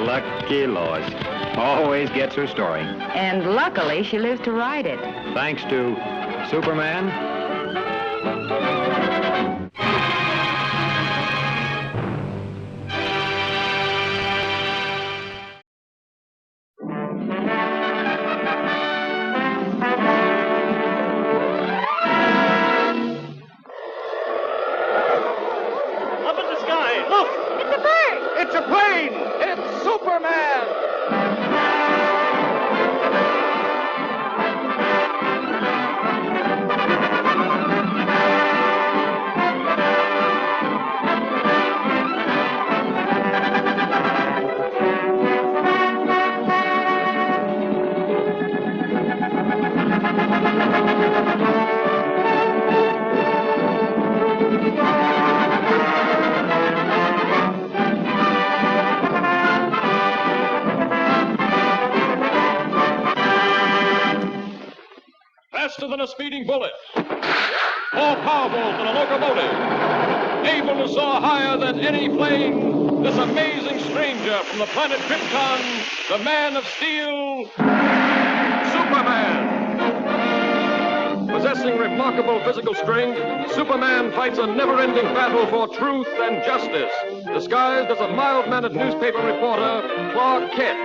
Lucky Lois. Always gets her story. And luckily, she lives to write it. Thanks to Superman. Up in the sky, look! It's a bird! It's a plane! It's Superman! Faster than a speeding bullet, more powerful than a locomotive, able to soar higher than any plane, this amazing stranger from the planet Krypton, the Man of Steel, Superman. Possessing remarkable physical strength, Superman fights a never-ending battle for truth and justice, disguised as a mild-mannered newspaper reporter, Clark Kent.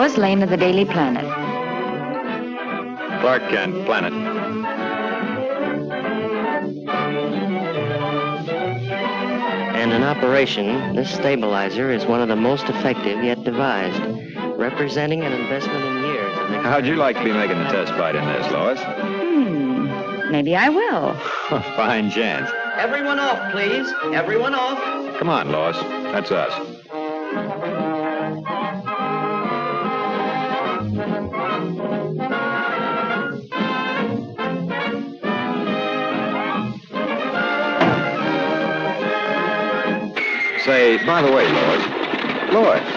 Lois Lane of the Daily Planet. Clark Kent, Planet. And in operation, this stabilizer is one of the most effective yet devised, representing an investment in years. How'd you like to be making the test flight in this, Lois? Maybe I will. Fine chance. Everyone off, please. Everyone off. Come on, Lois. That's us. Say, by the way, Lois. Lois.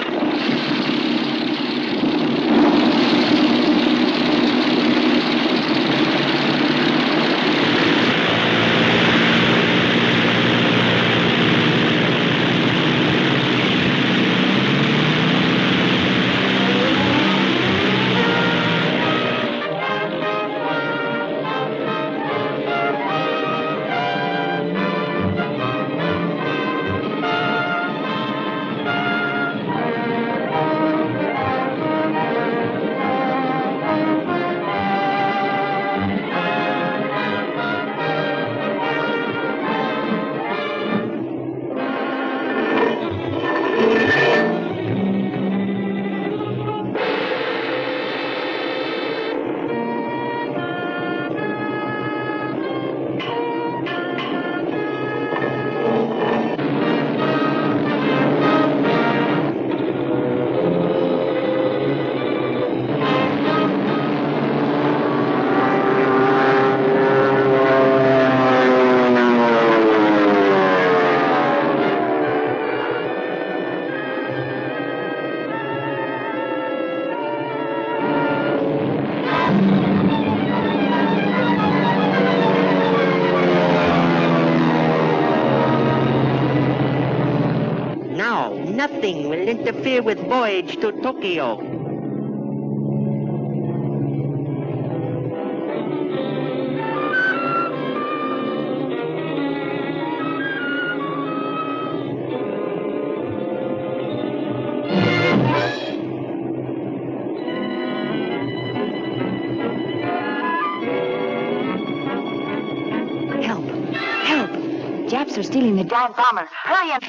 Nothing will interfere with voyage to Tokyo. Help! Help! Japs are stealing the giant bomber. Hurry up!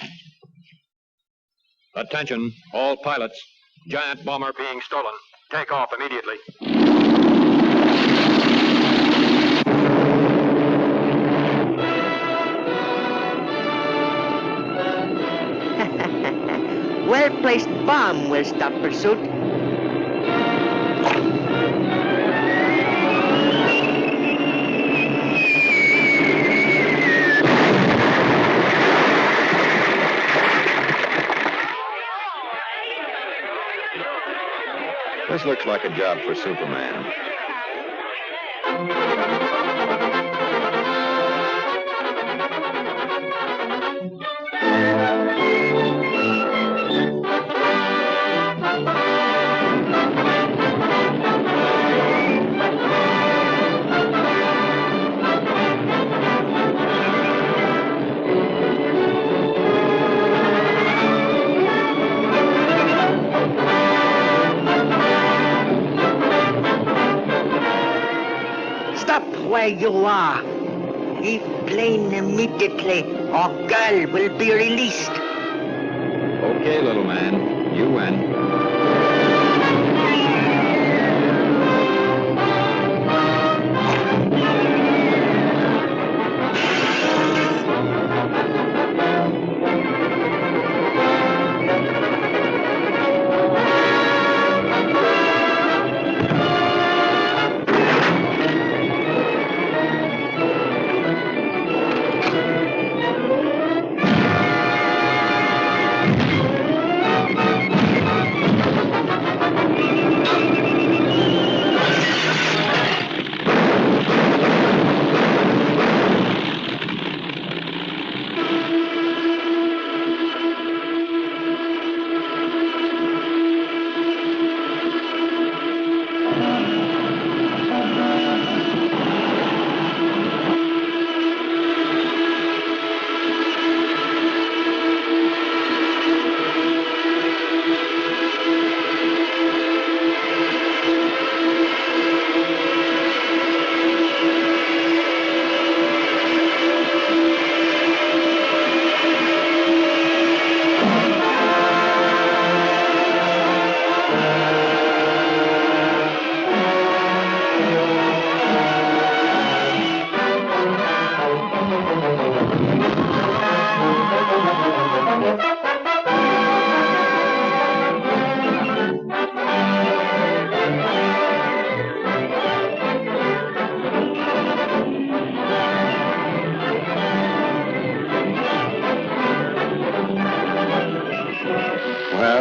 Attention, all pilots. Giant bomber being stolen. Take off immediately. Well-placed bomb will stop pursuit. This looks like a job for Superman. Where you are. Leave plane immediately, or girl will be released. Okay, little man. You win.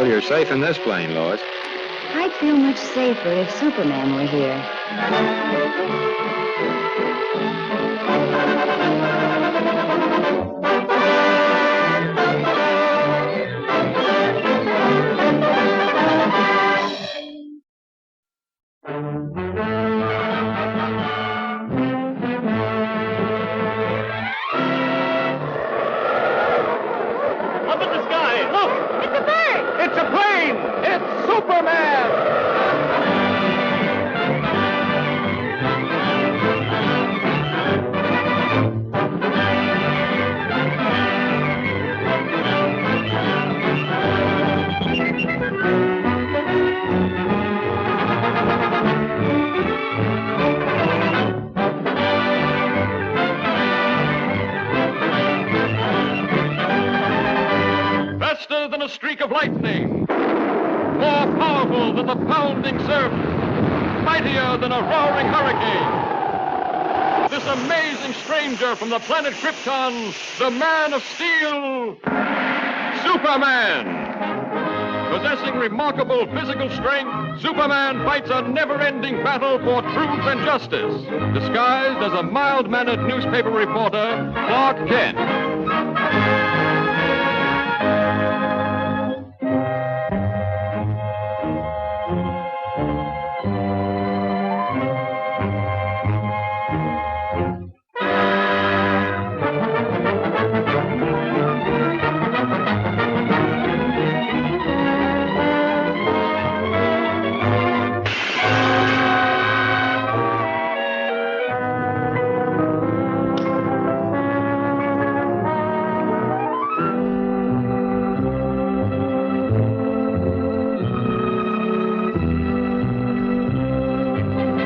Well, you're safe in this plane, Lois. I'd feel much safer if Superman were here. Up in the sky, look! It's a bird! It's a plane! It's Superman! Faster than a streak of lightning, more powerful than the pounding surf, mightier than a roaring hurricane. This amazing stranger from the planet Krypton, the Man of Steel, Superman. Possessing remarkable physical strength, Superman fights a never-ending battle for truth and justice, disguised as a mild-mannered newspaper reporter, Clark Kent.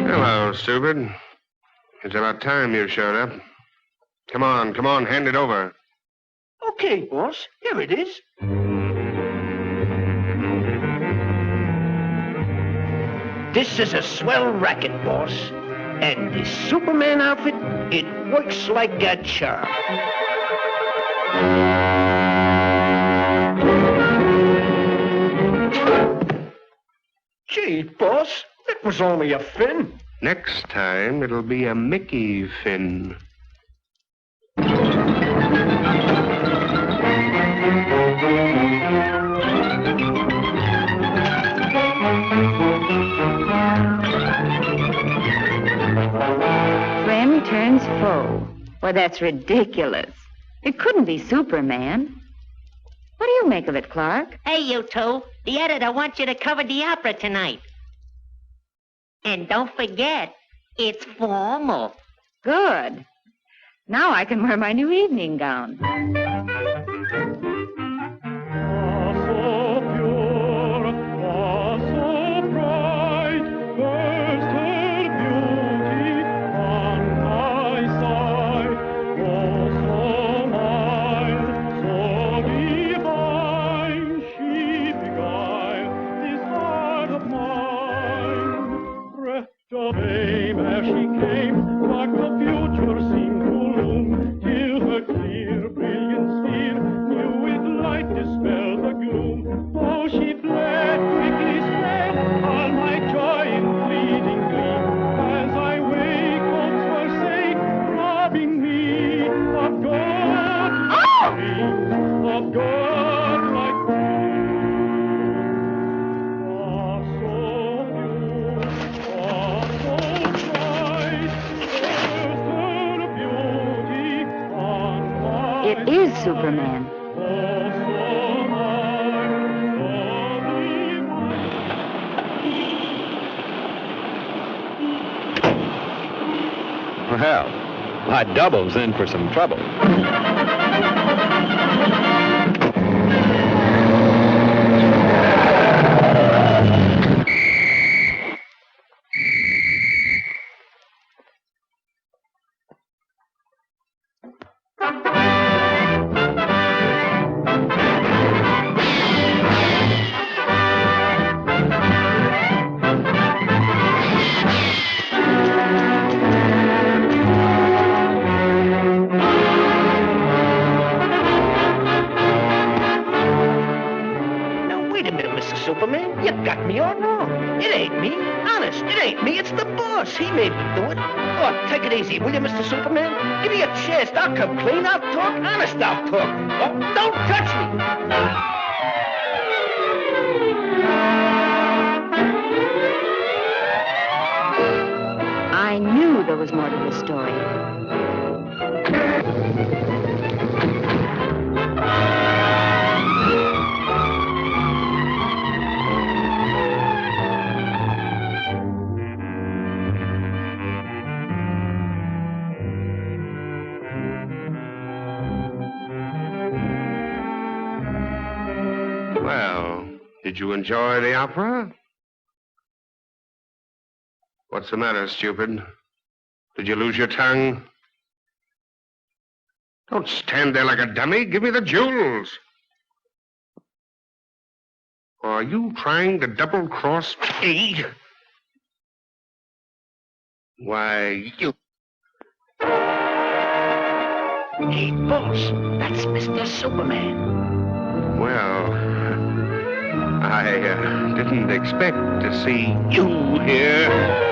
Hello, stupid. It's about time you showed up. Come on, hand it over. Okay, boss. Here it is. This is a swell racket, boss. And this Superman outfit, it works like a charm. Gee, boss, it was only a fin. Next time, it'll be a Mickey fin. Friend turns foe. Well, that's ridiculous. It couldn't be Superman. What do you make of it, Clark? Hey, you two. The editor wants you to cover the opera tonight. And don't forget, it's formal. Good. Now I can wear my new evening gown. It is Superman. Well, my double's in for some trouble. ain't me, it's the boss. He made me do it. Oh, take it easy, will you, Mr. Superman? Give me a chance. I'll come clean. I'll talk. Honest, I'll talk. Oh, don't touch me. I knew there was more to the story. Well, did you enjoy the opera? What's the matter, stupid? Did you lose your tongue? Don't stand there like a dummy. Give me the jewels. Are you trying to double-cross me? Why, you... Hey, boss, that's Mr. Superman. Well, I didn't expect to see you here.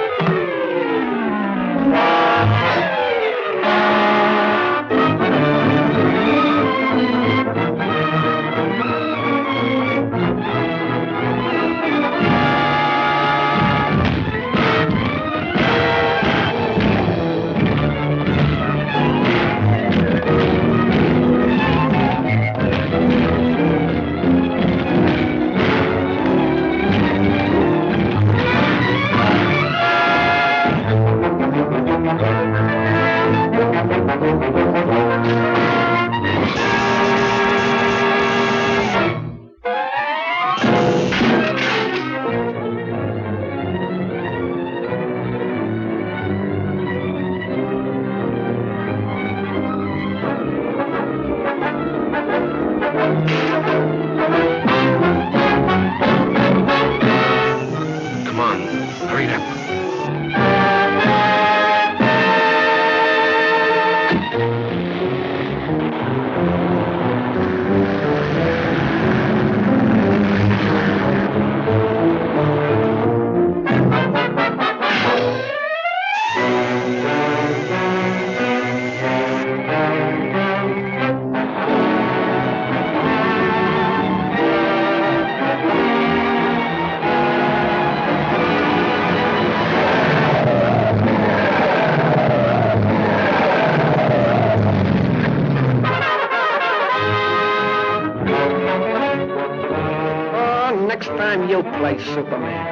Next time you play Superman.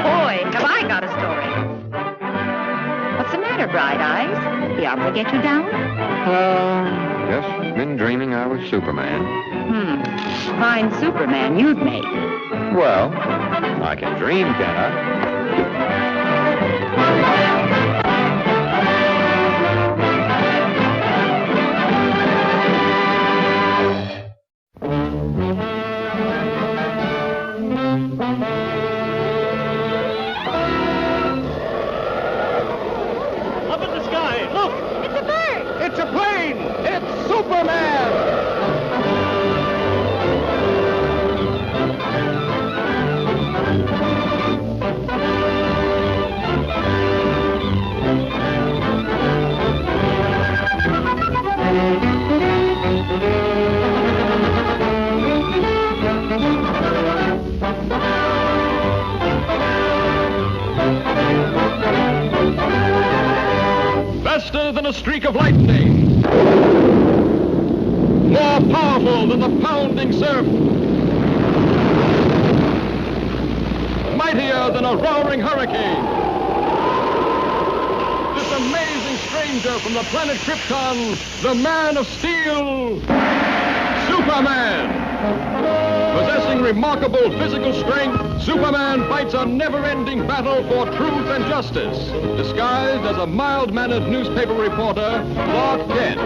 Boy, have I got a story. What's the matter, Bright Eyes? The opera get you down? Just been dreaming I was Superman. Fine Superman you'd make. Well, I can dream, can't I? Up in the sky, look! It's a bird! It's a plane! It's Superman! Faster than a streak of lightning. More powerful than the pounding surf. Mightier than a roaring hurricane. This amazing stranger from the planet Krypton, the Man of Steel, Superman. Possessing remarkable physical strength, Superman fights a never-ending battle for truth and justice, disguised as a mild-mannered newspaper reporter, Clark Kent.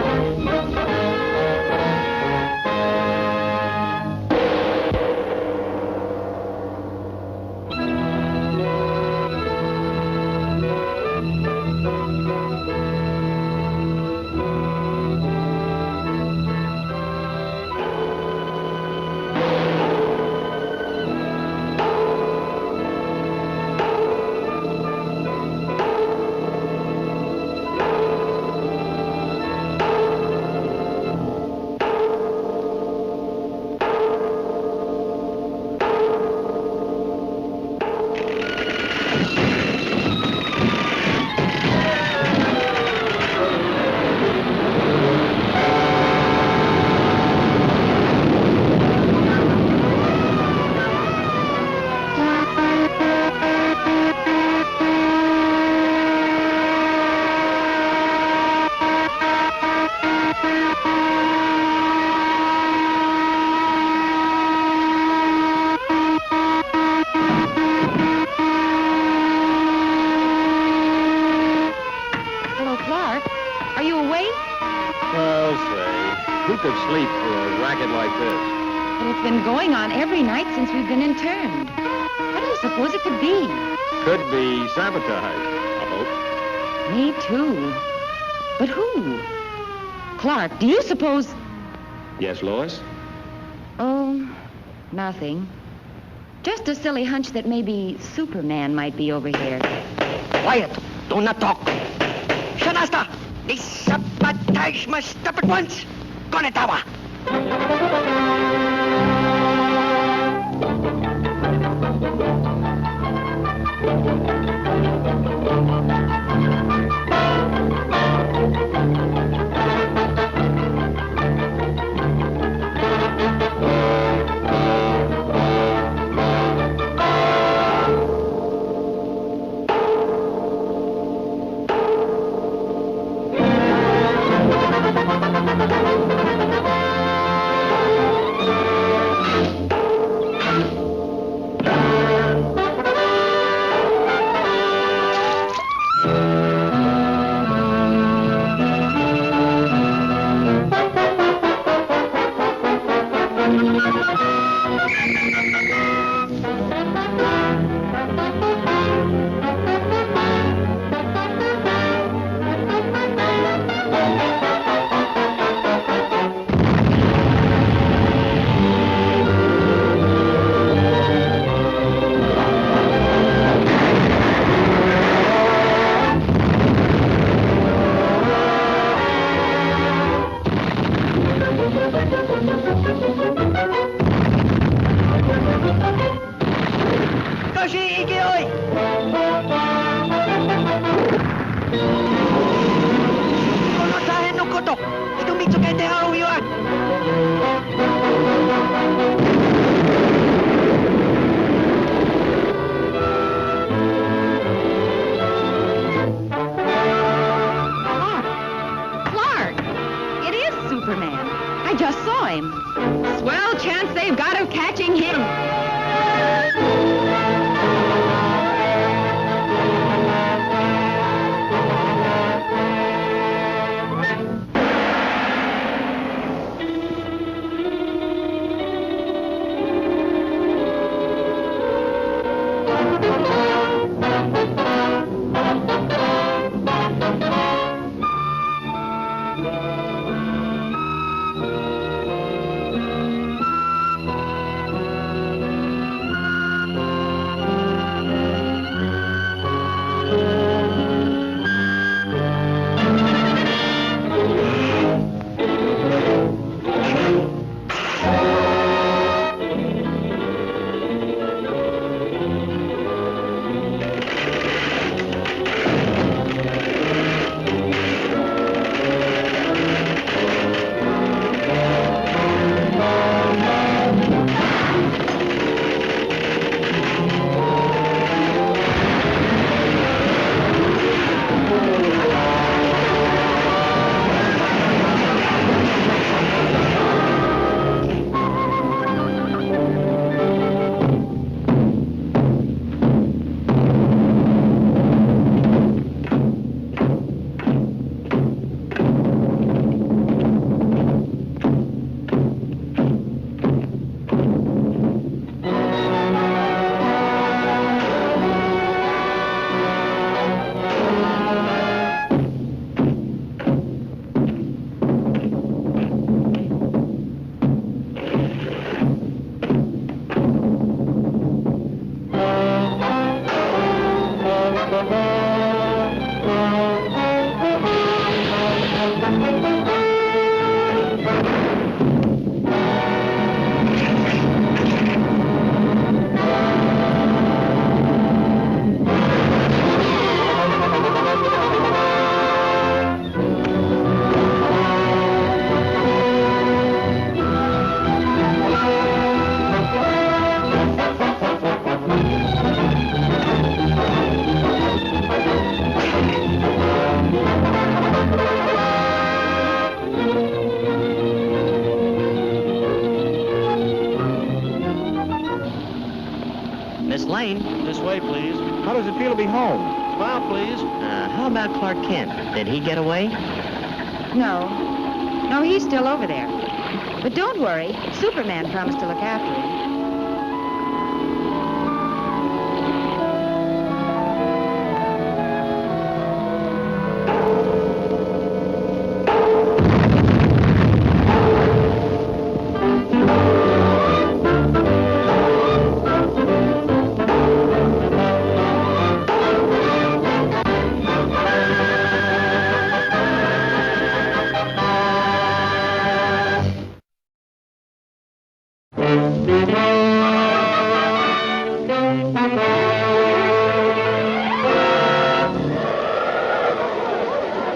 sleep for a racket like this. But it's been going on every night since we've been interned. What do you suppose it could be? Could be sabotage, I hope. Me too. But who? Clark, do you suppose... Yes, Lois? Oh, nothing. Just a silly hunch that maybe Superman might be over here. Quiet! Do not talk! Shanasta! This sabotage must stop at once! Konetawa! Lane. This way, please. How does it feel to be home? Smile, please. How about Clark Kent? Did he get away? No. No, he's still over there. But don't worry. Superman promised to look after him.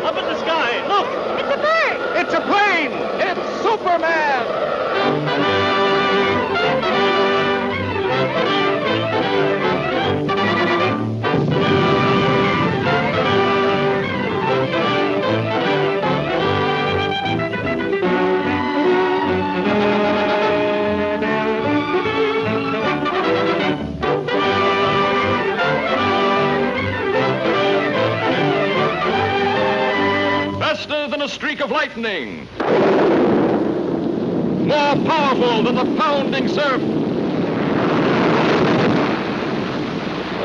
Up in the sky, look! It's a bird! It's a plane! It's Superman! Faster than a streak of lightning. More powerful than the pounding surf.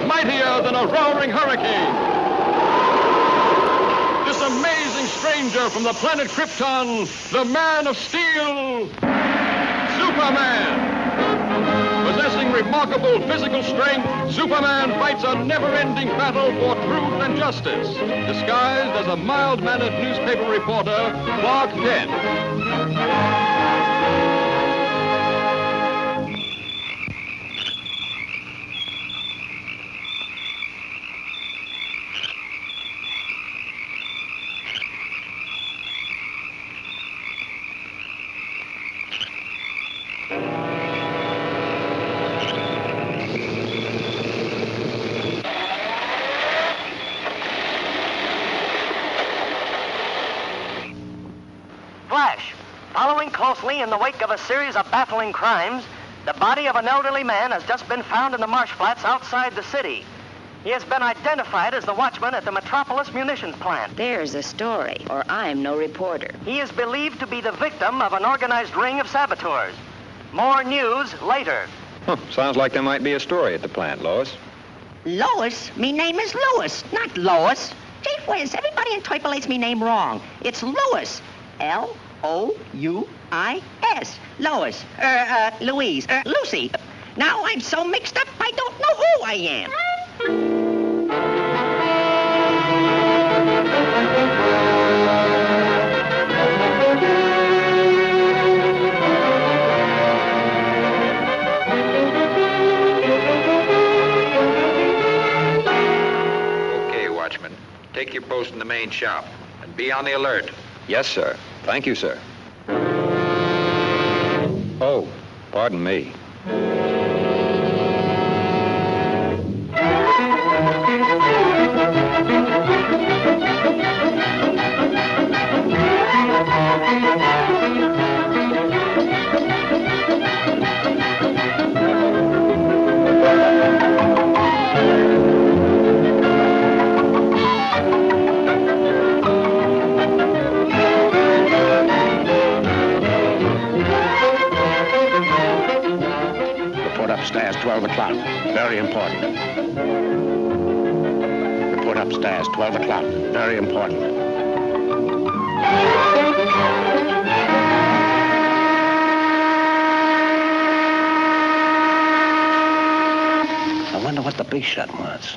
Mightier than a roaring hurricane. This amazing stranger from the planet Krypton, the Man of Steel, Superman. Possessing remarkable physical strength, Superman fights a never-ending battle for truth and justice, disguised as a mild-mannered newspaper reporter, Clark Kent. Flash. Following closely in the wake of a series of baffling crimes, the body of an elderly man has just been found in the marsh flats outside the city. He has been identified as the watchman at the Metropolis munitions plant. There's a story, or I'm no reporter. He is believed to be the victim of an organized ring of saboteurs. More news later. Sounds like there might be a story at the plant, Lois. Lois? Me name is Louis, not Lois. Gee whiz, everybody interpolates me name wrong. It's Louis. L-O-U-I-S. Lois. Louise. Lucy. Now I'm so mixed up, I don't know who I am. Okay, Watchman. Take your post in the main shop and be on the alert. Yes, sir. Thank you, sir. Oh, pardon me. Upstairs, 12 o'clock. Very important. Report upstairs, 12 o'clock. Very important. I wonder what the big shot wants.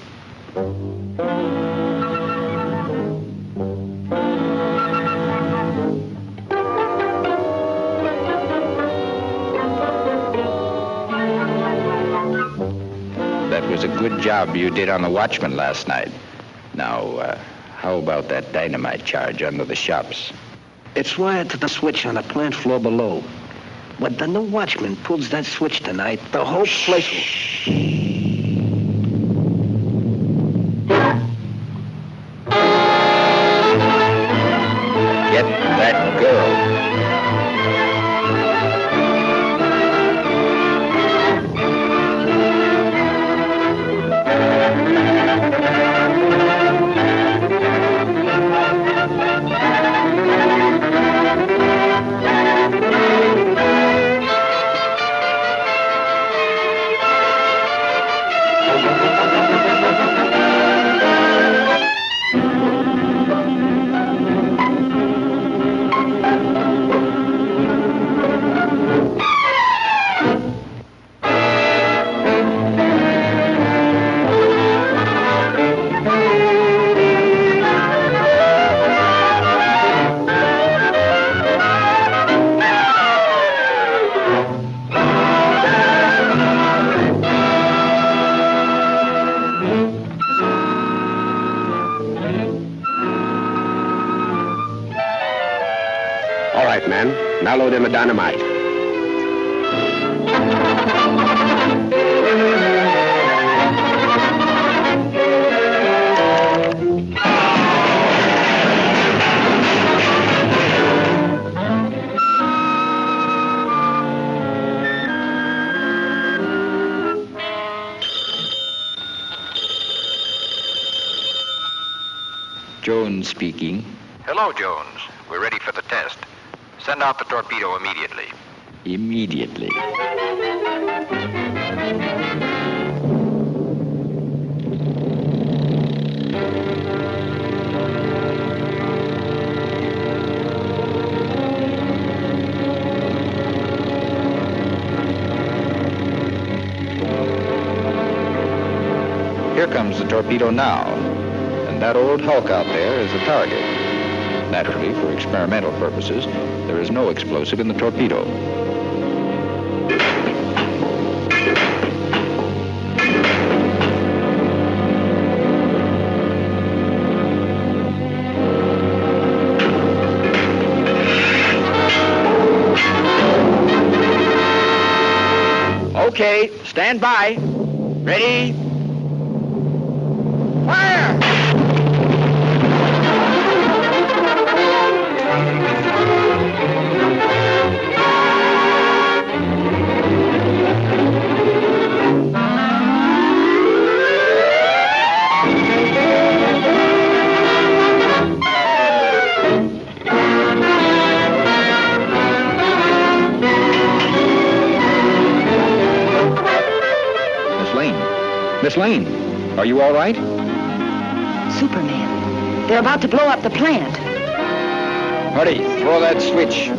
That was a good job you did on the watchman last night. Now, how about that dynamite charge under the shops? It's wired to the switch on the plant floor below. When the new watchman pulls that switch tonight, the whole place will... Get that girl. Now load in the dynamite. Jones speaking. Hello, Jones. We're ready for the test. Send out the torpedo immediately. Immediately. Here comes the torpedo now. And that old hulk out there is the target. Naturally, for experimental purposes, there is no explosive in the torpedo. Okay, stand by. Ready? Fire! Miss Lane, are you all right? Superman. They're about to blow up the plant. Hurry, throw that switch.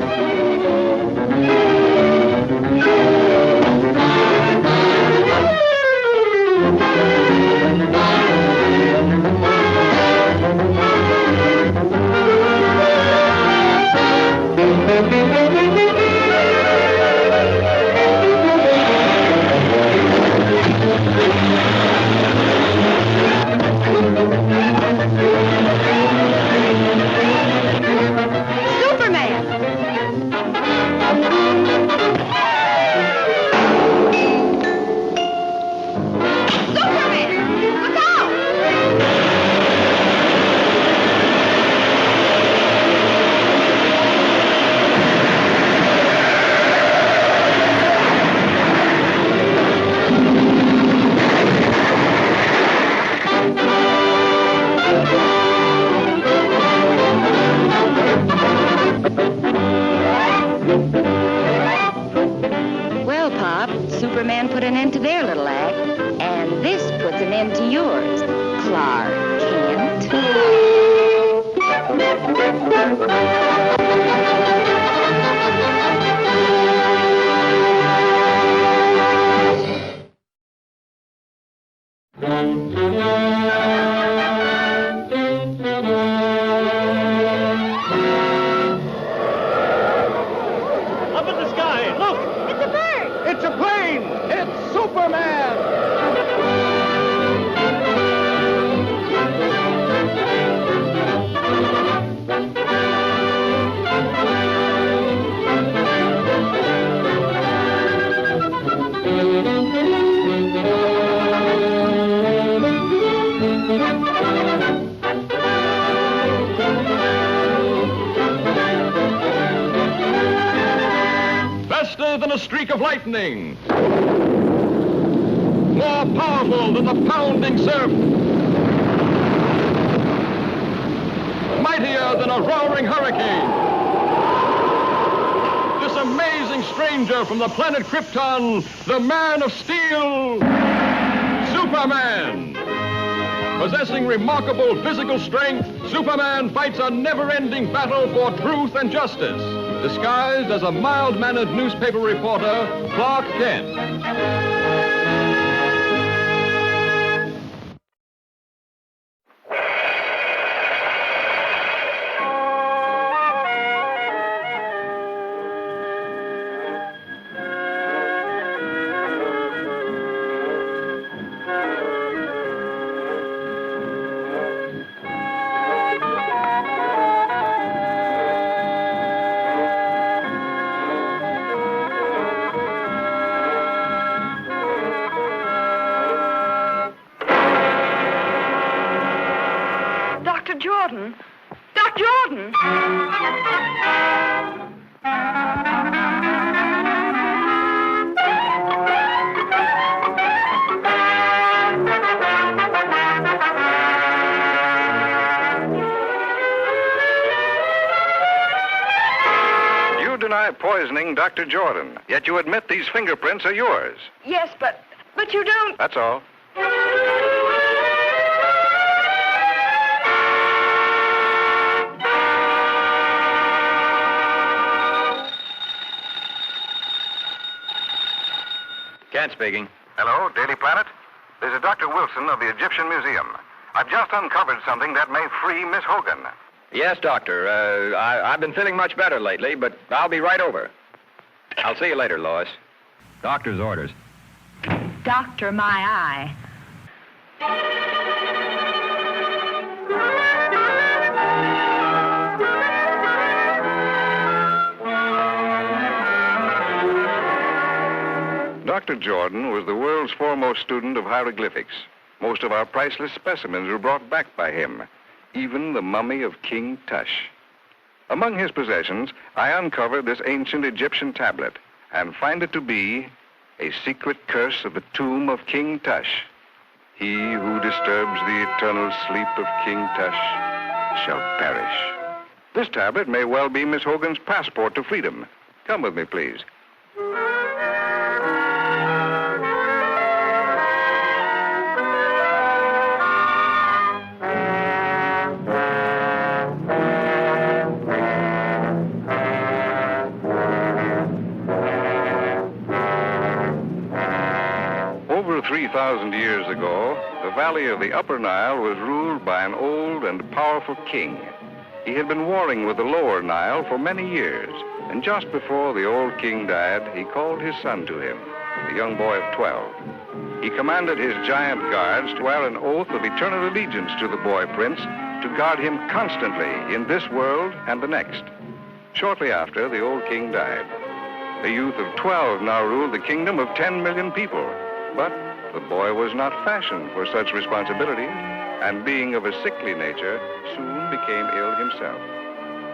Well, Pop, Superman put an end to their little act, and this puts an end to yours, Clark Kent. Up in the sky, look! It's a bird! It's a plane! It's Superman! Faster than a streak of lightning. More powerful than the pounding surf. Mightier than a roaring hurricane. This amazing stranger from the planet Krypton, the Man of Steel, Superman. Possessing remarkable physical strength, Superman fights a never-ending battle for truth and justice, disguised as a mild-mannered newspaper reporter, Clark Kent. Dr. Jordan. Doc Jordan! You deny poisoning Dr. Jordan, yet you admit these fingerprints are yours. Yes, but you don't... That's all. Kent speaking. Hello, Daily Planet. This is Dr. Wilson of the Egyptian Museum. I've just uncovered something that may free Miss Hogan. Yes, Doctor. I've been feeling much better lately, but I'll be right over. I'll see you later, Lois. Doctor's orders. Doctor, my eye. Dr. Jordan was the world's foremost student of hieroglyphics. Most of our priceless specimens were brought back by him, even the mummy of King Tush. Among his possessions, I uncovered this ancient Egyptian tablet and find it to be a secret curse of the tomb of King Tush. He who disturbs the eternal sleep of King Tush shall perish. This tablet may well be Miss Hogan's passport to freedom. Come with me, please. Over 3,000 years ago, the valley of the Upper Nile was ruled by an old and powerful king. He had been warring with the Lower Nile for many years, and just before the old king died, he called his son to him, a young boy of 12. He commanded his giant guards to swear an oath of eternal allegiance to the boy prince, to guard him constantly in this world and the next. Shortly after, the old king died. A youth of 12 now ruled the kingdom of 10 million people. But the boy was not fashioned for such responsibilities, and being of a sickly nature, soon became ill himself.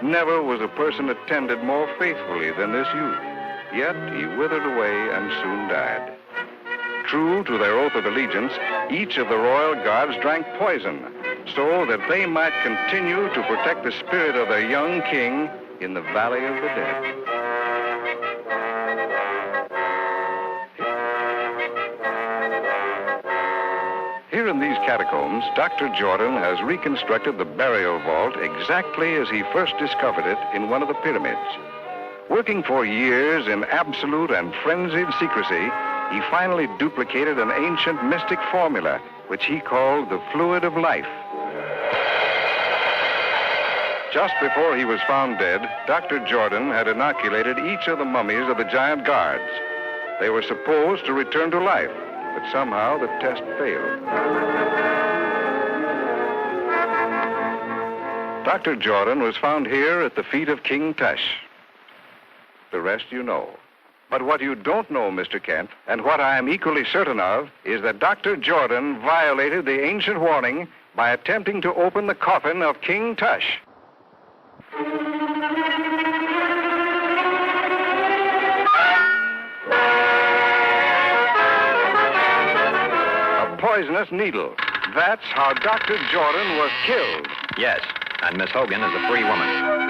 Never was a person attended more faithfully than this youth, yet he withered away and soon died. True to their oath of allegiance, each of the royal guards drank poison, so that they might continue to protect the spirit of their young king in the Valley of the Dead. Here in these catacombs, Dr. Jordan has reconstructed the burial vault exactly as he first discovered it in one of the pyramids. Working for years in absolute and frenzied secrecy, he finally duplicated an ancient mystic formula, which he called the fluid of life. Just before he was found dead, Dr. Jordan had inoculated each of the mummies of the giant guards. They were supposed to return to life, but somehow the test failed. Dr. Jordan was found here at the feet of King Tush. The rest you know. But what you don't know, Mr. Kent, and what I am equally certain of, is that Dr. Jordan violated the ancient warning by attempting to open the coffin of King Tush. Poisonous needle. That's how Dr. Jordan was killed. Yes, and Miss Hogan is a free woman.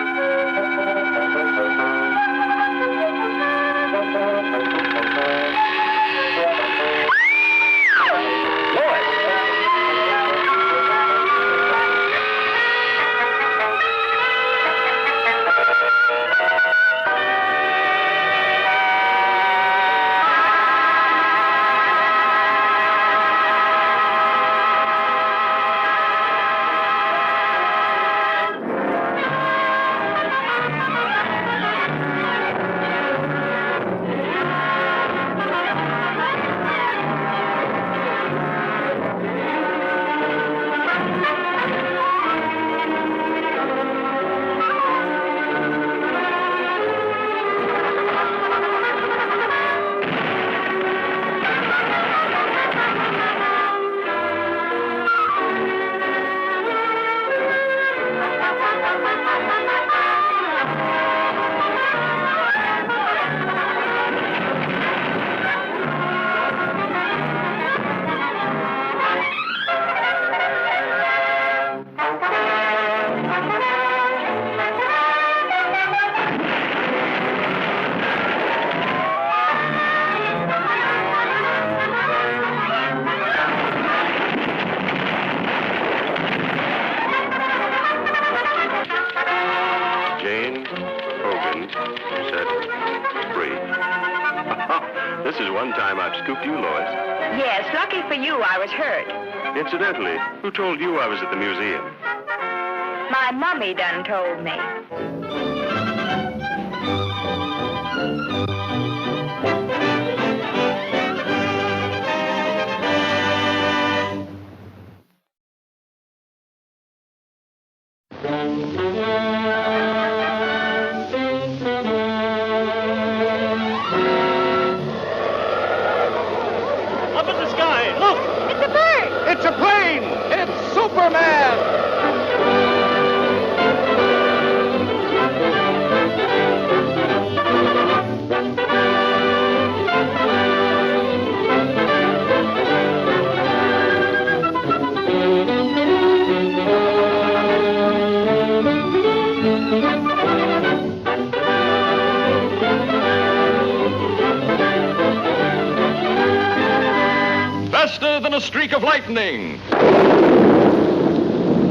one time I've scooped you, Lois. Yes, lucky for you, I was hurt. Incidentally, who told you I was at the museum? My mummy done told me. Up in the sky, look! It's a bird! It's a plane! It's Superman! Faster than a streak of lightning.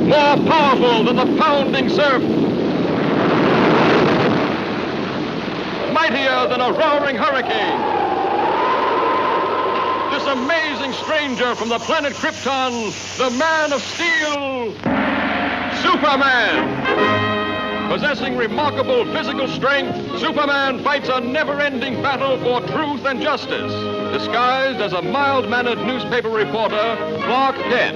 More powerful than the pounding surf. Mightier than a roaring hurricane. This amazing stranger from the planet Krypton, the Man of Steel, Superman. Possessing remarkable physical strength, Superman fights a never-ending battle for truth and justice, disguised as a mild-mannered newspaper reporter, Clark Kent.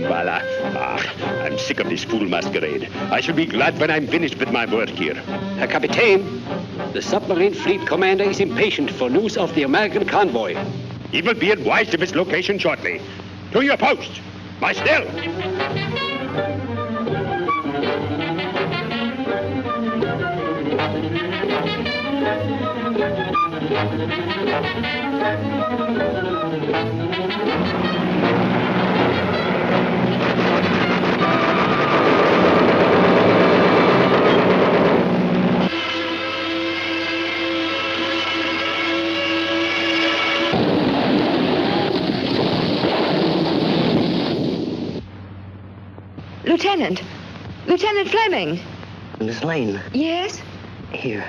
Bala. I'm sick of this fool masquerade. I shall be glad when I'm finished with my work here. Herr Kapitän, the submarine fleet commander is impatient for news of the American convoy. He will be advised of its location shortly. To your post. My still. Lieutenant Fleming. Miss Lane. Yes? Here,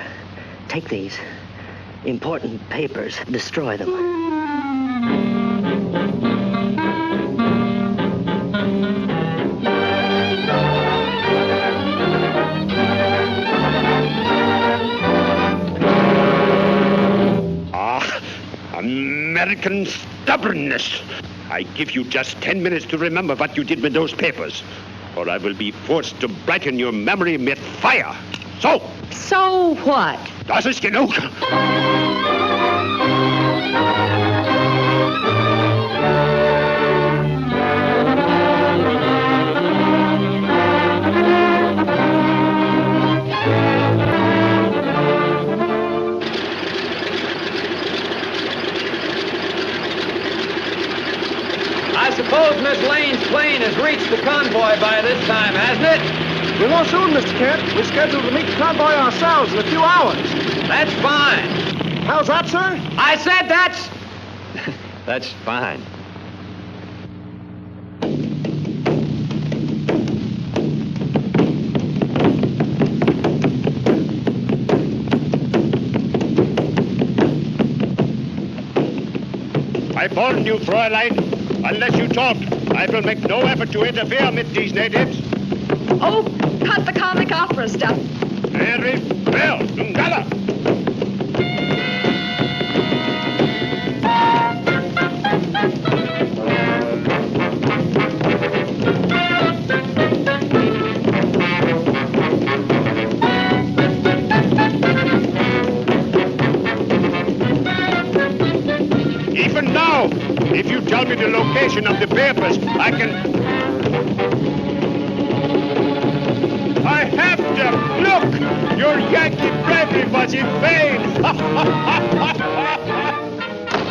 take these. Important papers. Destroy them. American stubbornness. I give you just 10 minutes to remember what you did with those papers, or I will be forced to brighten your memory with fire. So? So what? Das ist genug. I suppose Miss Lane's plane has reached the convoy by this time, hasn't it? We won't soon, Mr. Kent. We're scheduled to meet the convoy ourselves in a few hours. That's fine. How's that, sir? I said that's... That's fine. I warn you, Fräulein. Unless you talk, I will make no effort to interfere with these natives. Oh, cut the comic opera stuff. Very well, Ngala. Even now, if you tell me the location of the papers, I can... I have them! Look! Your Yankee bravery was in vain!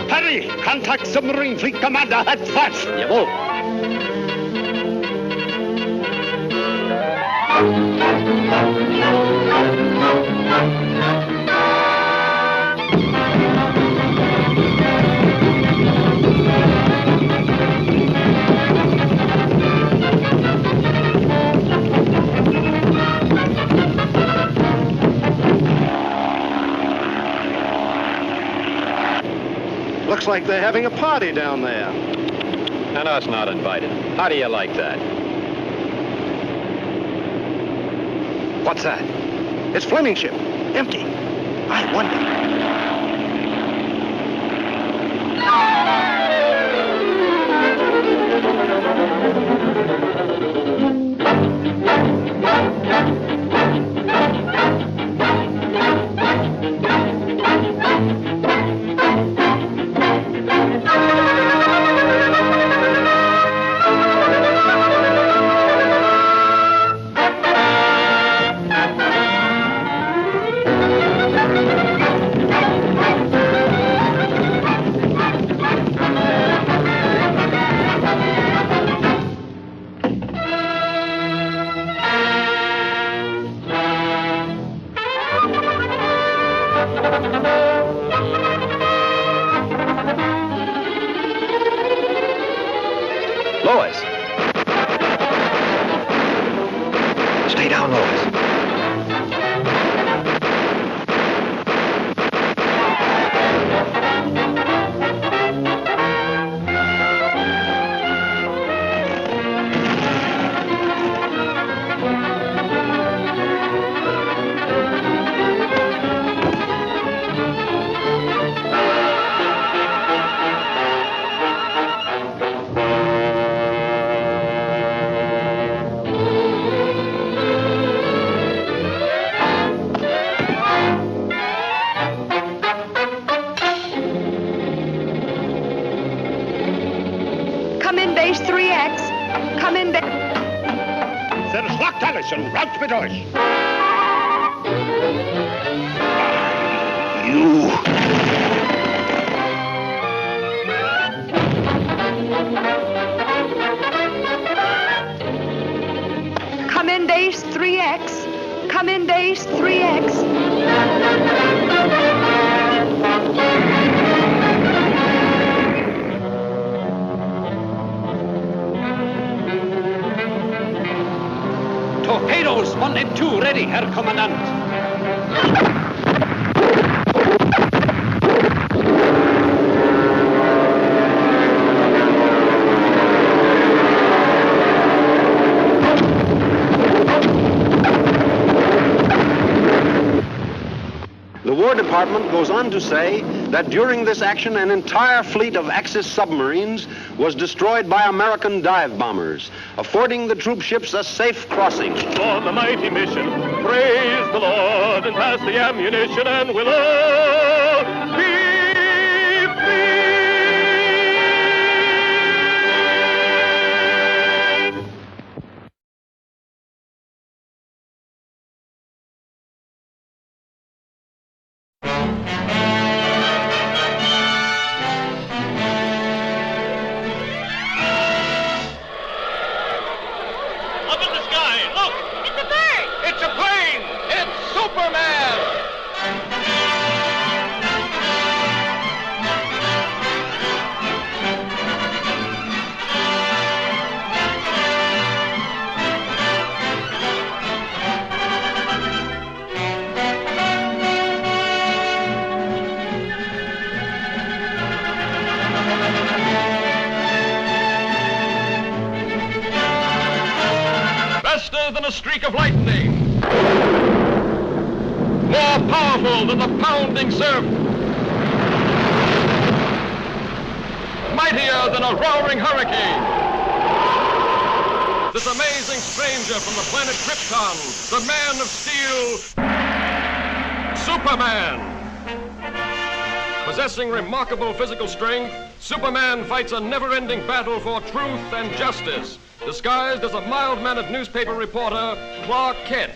Hurry! Contact submarine fleet commander at once! Jawohl. like they're having a party down there. And us not invited. How do you like that? What's that? It's Fleming's ship. Empty. I wonder. Lois. Stay down, Lois. Come in base 3X. Come in base... There's locked Allison. Rout mit euch. Come in base 3X. Come in base 3X. Torpedoes 1 and 2 ready, Herr Kommandant. The War Department goes on to say that during this action, an entire fleet of Axis submarines was destroyed by American dive bombers, affording the troop ships a safe crossing. On the mighty mission, praise the Lord and pass the ammunition, and we'll all be free. Up in the sky, look! It's a bird! It's a plane! It's Superman! Faster than a streak of lightning. More powerful than the pounding surf. Mightier than a roaring hurricane. This amazing stranger from the planet Krypton, the Man of Steel, Superman. Possessing remarkable physical strength, Superman fights a never-ending battle for truth and justice, disguised as a mild-mannered newspaper reporter, Clark Kent.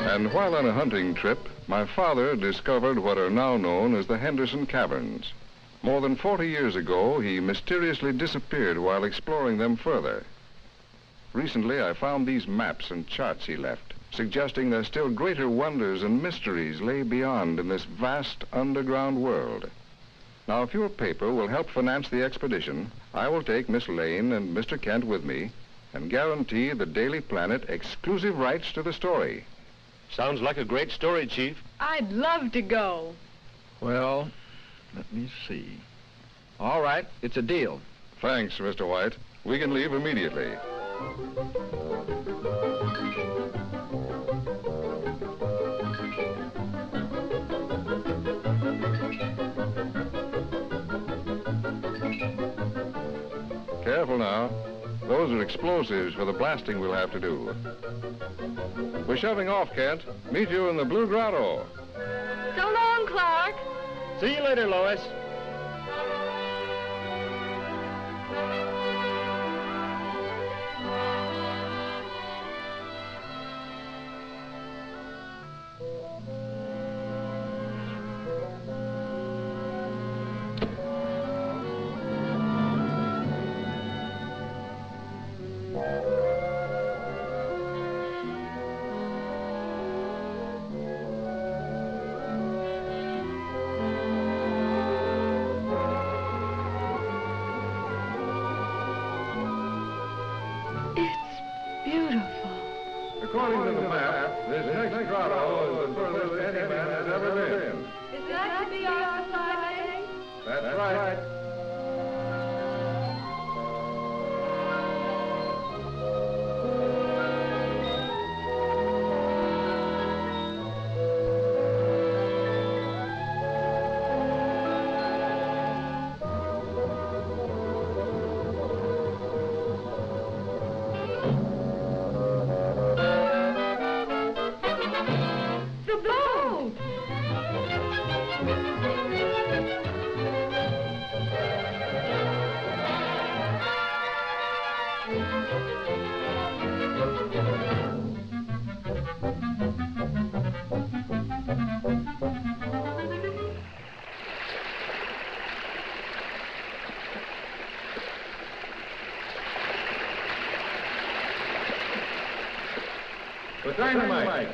And while on a hunting trip, my father discovered what are now known as the Henderson Caverns. More than 40 years ago, he mysteriously disappeared while exploring them further. Recently, I found these maps and charts he left, suggesting that still greater wonders and mysteries lay beyond in this vast underground world. Now, if your paper will help finance the expedition, I will take Miss Lane and Mr. Kent with me, and guarantee the Daily Planet exclusive rights to the story. Sounds like a great story, Chief. I'd love to go. Well, let me see. All right, it's a deal. Thanks, Mr. White. We can leave immediately. Careful now. Those are explosives for the blasting we'll have to do. We're shoving off, Kent. Meet you in the Blue Grotto. So long, Clark. See you later, Lois. According to the map, this next grotto is the furthest any man has ever been. Is that to be our side? That's right. The dynamite.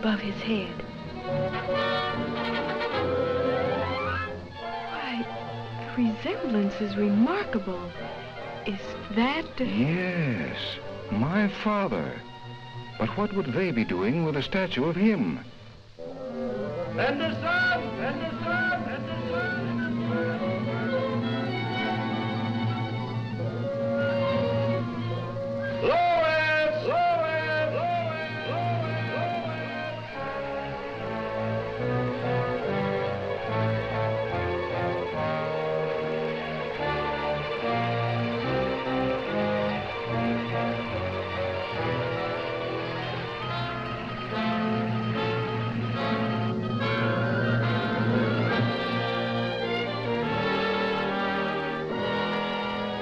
Above his head. Why, the resemblance is remarkable. Is that... Yes, my father. But what would they be doing with a statue of him? And the sun! And the sun! And the sun! Lois! Lois!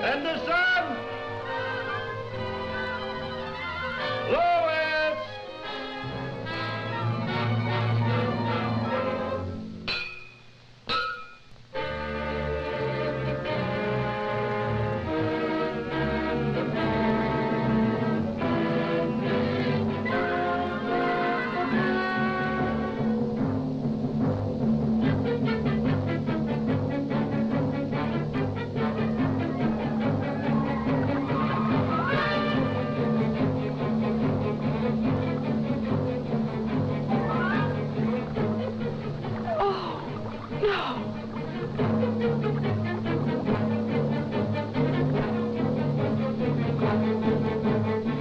And the sun! Lois!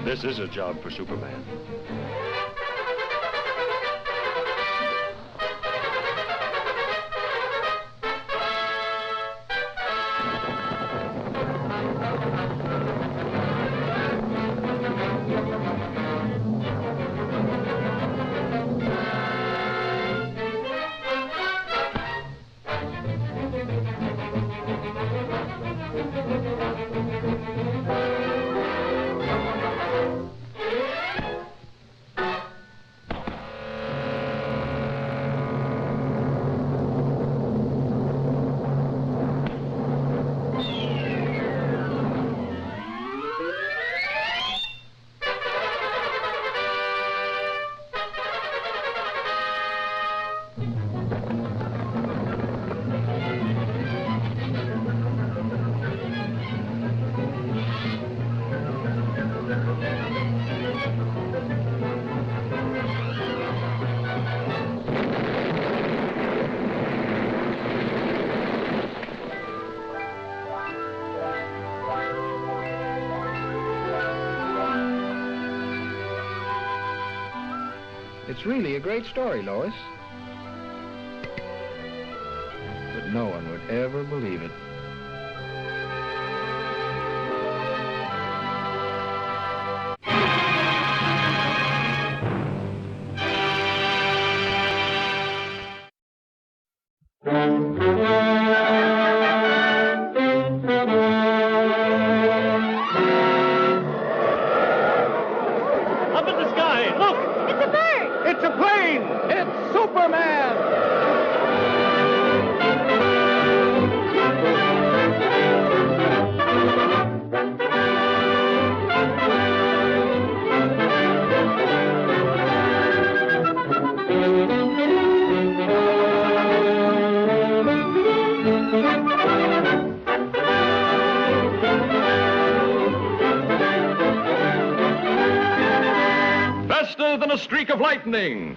This is a job for Superman. It's really a great story, Lois. But no one would ever believe it. Up in the sky, look! It's a bird! It's a plane! It's Superman! Faster than a streak of lightning.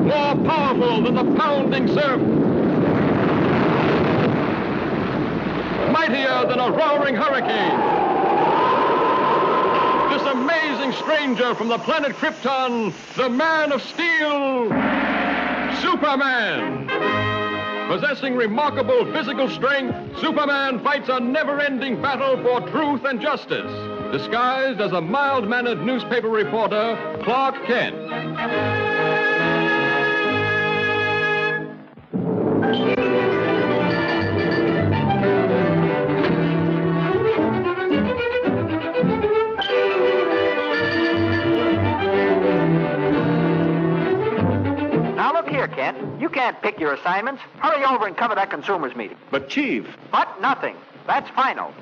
More powerful than the pounding surf. Mightier than a roaring hurricane. This amazing stranger from the planet Krypton, the Man of Steel, Superman. Possessing remarkable physical strength, Superman fights a never-ending battle for truth and justice, disguised as a mild-mannered newspaper reporter, Clark Kent. Now look here, Kent. You can't pick your assignments. Hurry over and cover that consumers meeting. But, Chief... But nothing. That's final.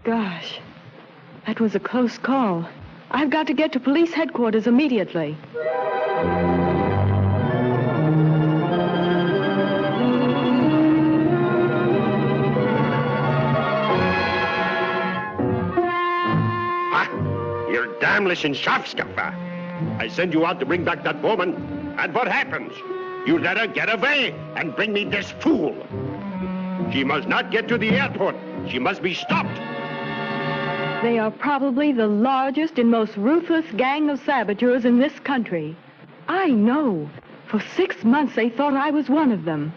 Gosh, that was a close call. I've got to get to police headquarters immediately. You're damnless and sharp-scuffer. I send you out to bring back that woman, and what happens? You let her get away and bring me this fool. She must not get to the airport. She must be stopped. They are probably the largest and most ruthless gang of saboteurs in this country. I know. For 6 months they thought I was one of them.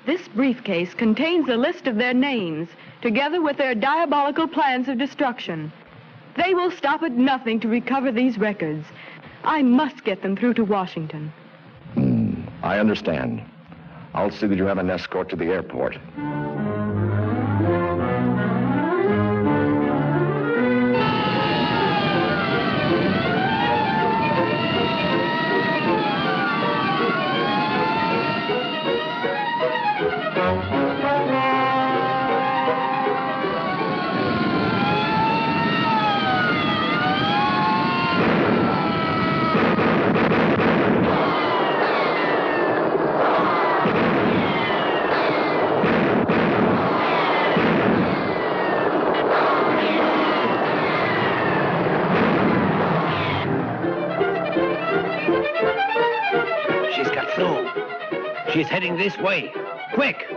This briefcase contains a list of their names, together with their diabolical plans of destruction. They will stop at nothing to recover these records. I must get them through to Washington. I understand. I'll see that you have an escort to the airport. She's got through. She's heading this way. Quick!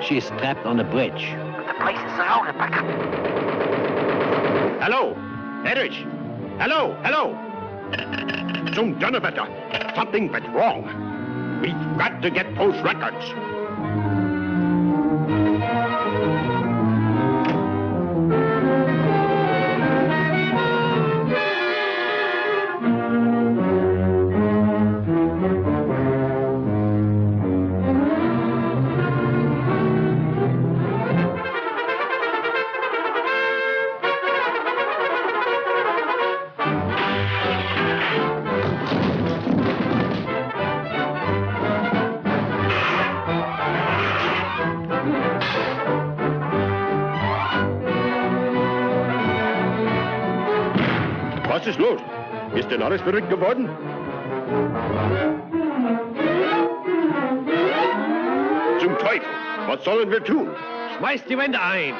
She's trapped on the bridge. The place is surrounded by... Hello? Erich? Hello? Hello? Some Donnerwetter. Something went wrong. We've got to get those records. Was ist los? Ist denn alles verrückt geworden? Zum Teufel! Was sollen wir tun? Schmeißt die Wände ein!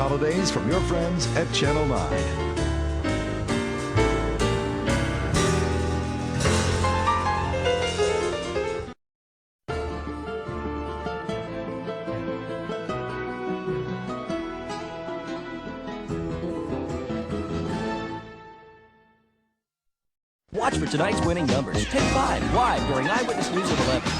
holidays from your friends at Channel 9. Watch for tonight's winning numbers. Take 5 live during Eyewitness News at 11.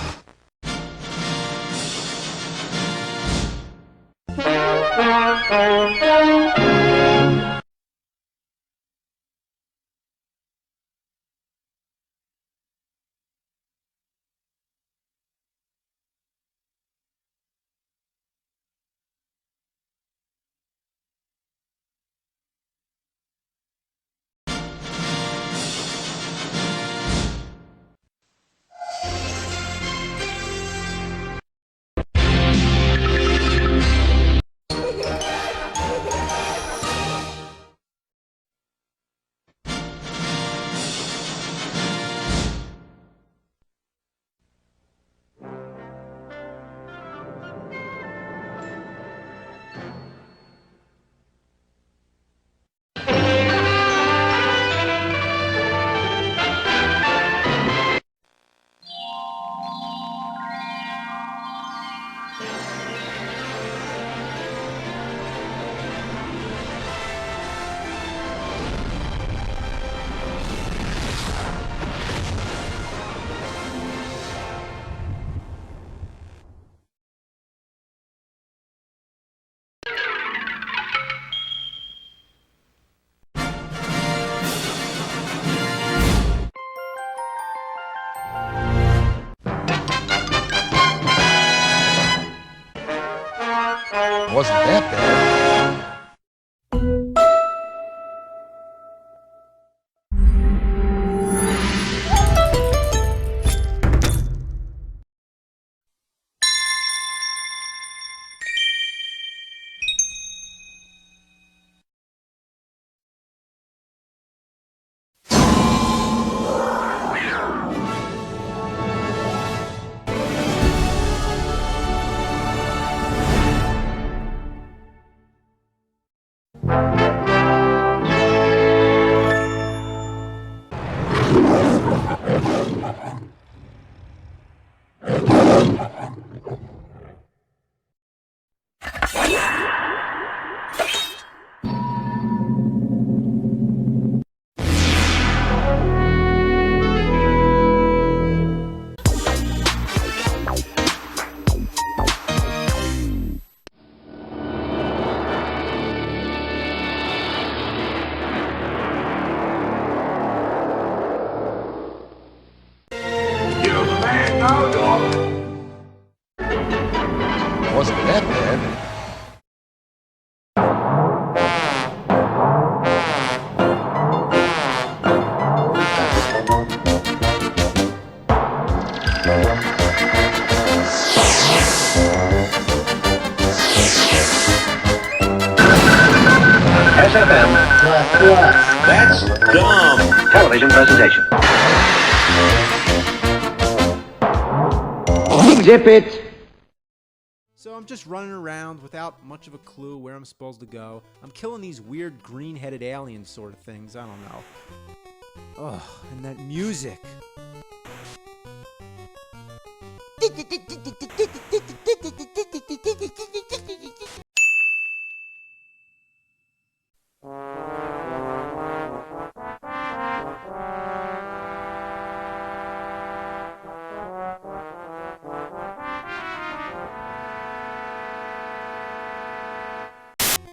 Wasn't that bad? Wasn't that bad? SFM That's dumb. Television presentation. Zip it! So I'm just running around without much of a clue where I'm supposed to go. I'm killing these weird green-headed alien sort of things. I don't know. Ugh, and that music.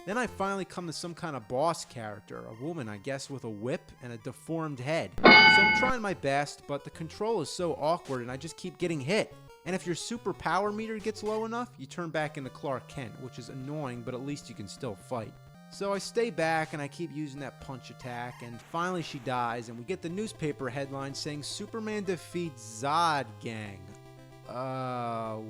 Then I finally come to some kind of boss character, a woman, I guess, with a whip and a deformed head. So I'm trying my best, but the control is so awkward and I just keep getting hit. And if your super power meter gets low enough, you turn back into Clark Kent, which is annoying, but at least you can still fight. So I stay back and I keep using that punch attack, and finally she dies, and we get the newspaper headline saying Superman defeats Zod Gang.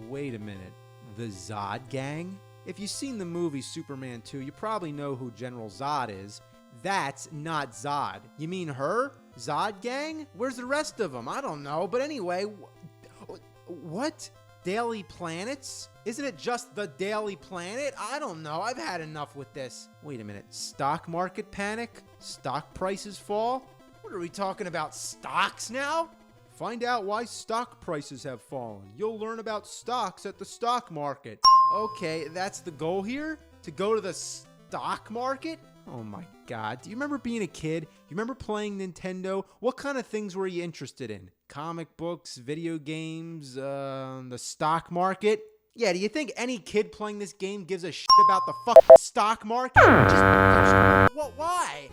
Wait a minute. The Zod Gang? If you've seen the movie Superman 2, you probably know who General Zod is. That's not Zod. You mean her? Zod Gang? Where's the rest of them? I don't know. But anyway, what? Daily Planets? Isn't it just the Daily Planet? I don't know. I've had enough with this. Wait a minute. Stock market panic? Stock prices fall? What are we talking about? Stocks now? Find out why stock prices have fallen. You'll learn about stocks at the stock market. Okay, that's the goal here? To go to the stock market? Oh my God. Do you remember being a kid? You remember playing Nintendo? What kind of things were you interested in? Comic books, video games, the stock market? Yeah, do you think any kid playing this game gives a shit about the fucking stock market? Why?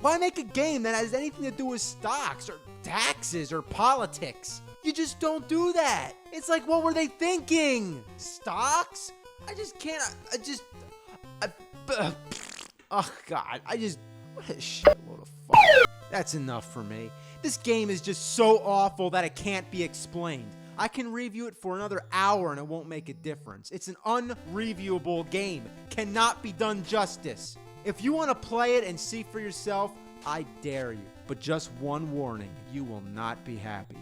Why make a game that has anything to do with stocks or taxes or politics? You just don't do that. It's like, what were they thinking? Stocks? I just can't, oh God, what a shitload of fuck. That's enough for me. This game is just so awful that it can't be explained. I can review it for another hour and it won't make a difference. It's an unreviewable game. Cannot be done justice. If you want to play it and see for yourself, I dare you. But just one warning, you will not be happy.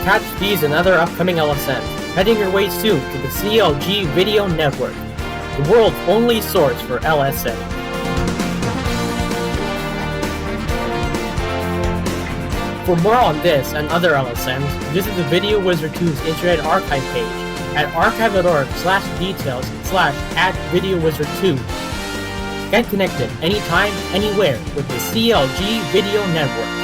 catch these and other upcoming LSMs, heading your way soon to the CLG Video Network, the world's only source for LSM. For more on this and other LSMs, visit the Video Wizard 2's Internet Archive page at archive.org/details/@VideoWizard2. Get connected anytime, anywhere with the CLG Video Network.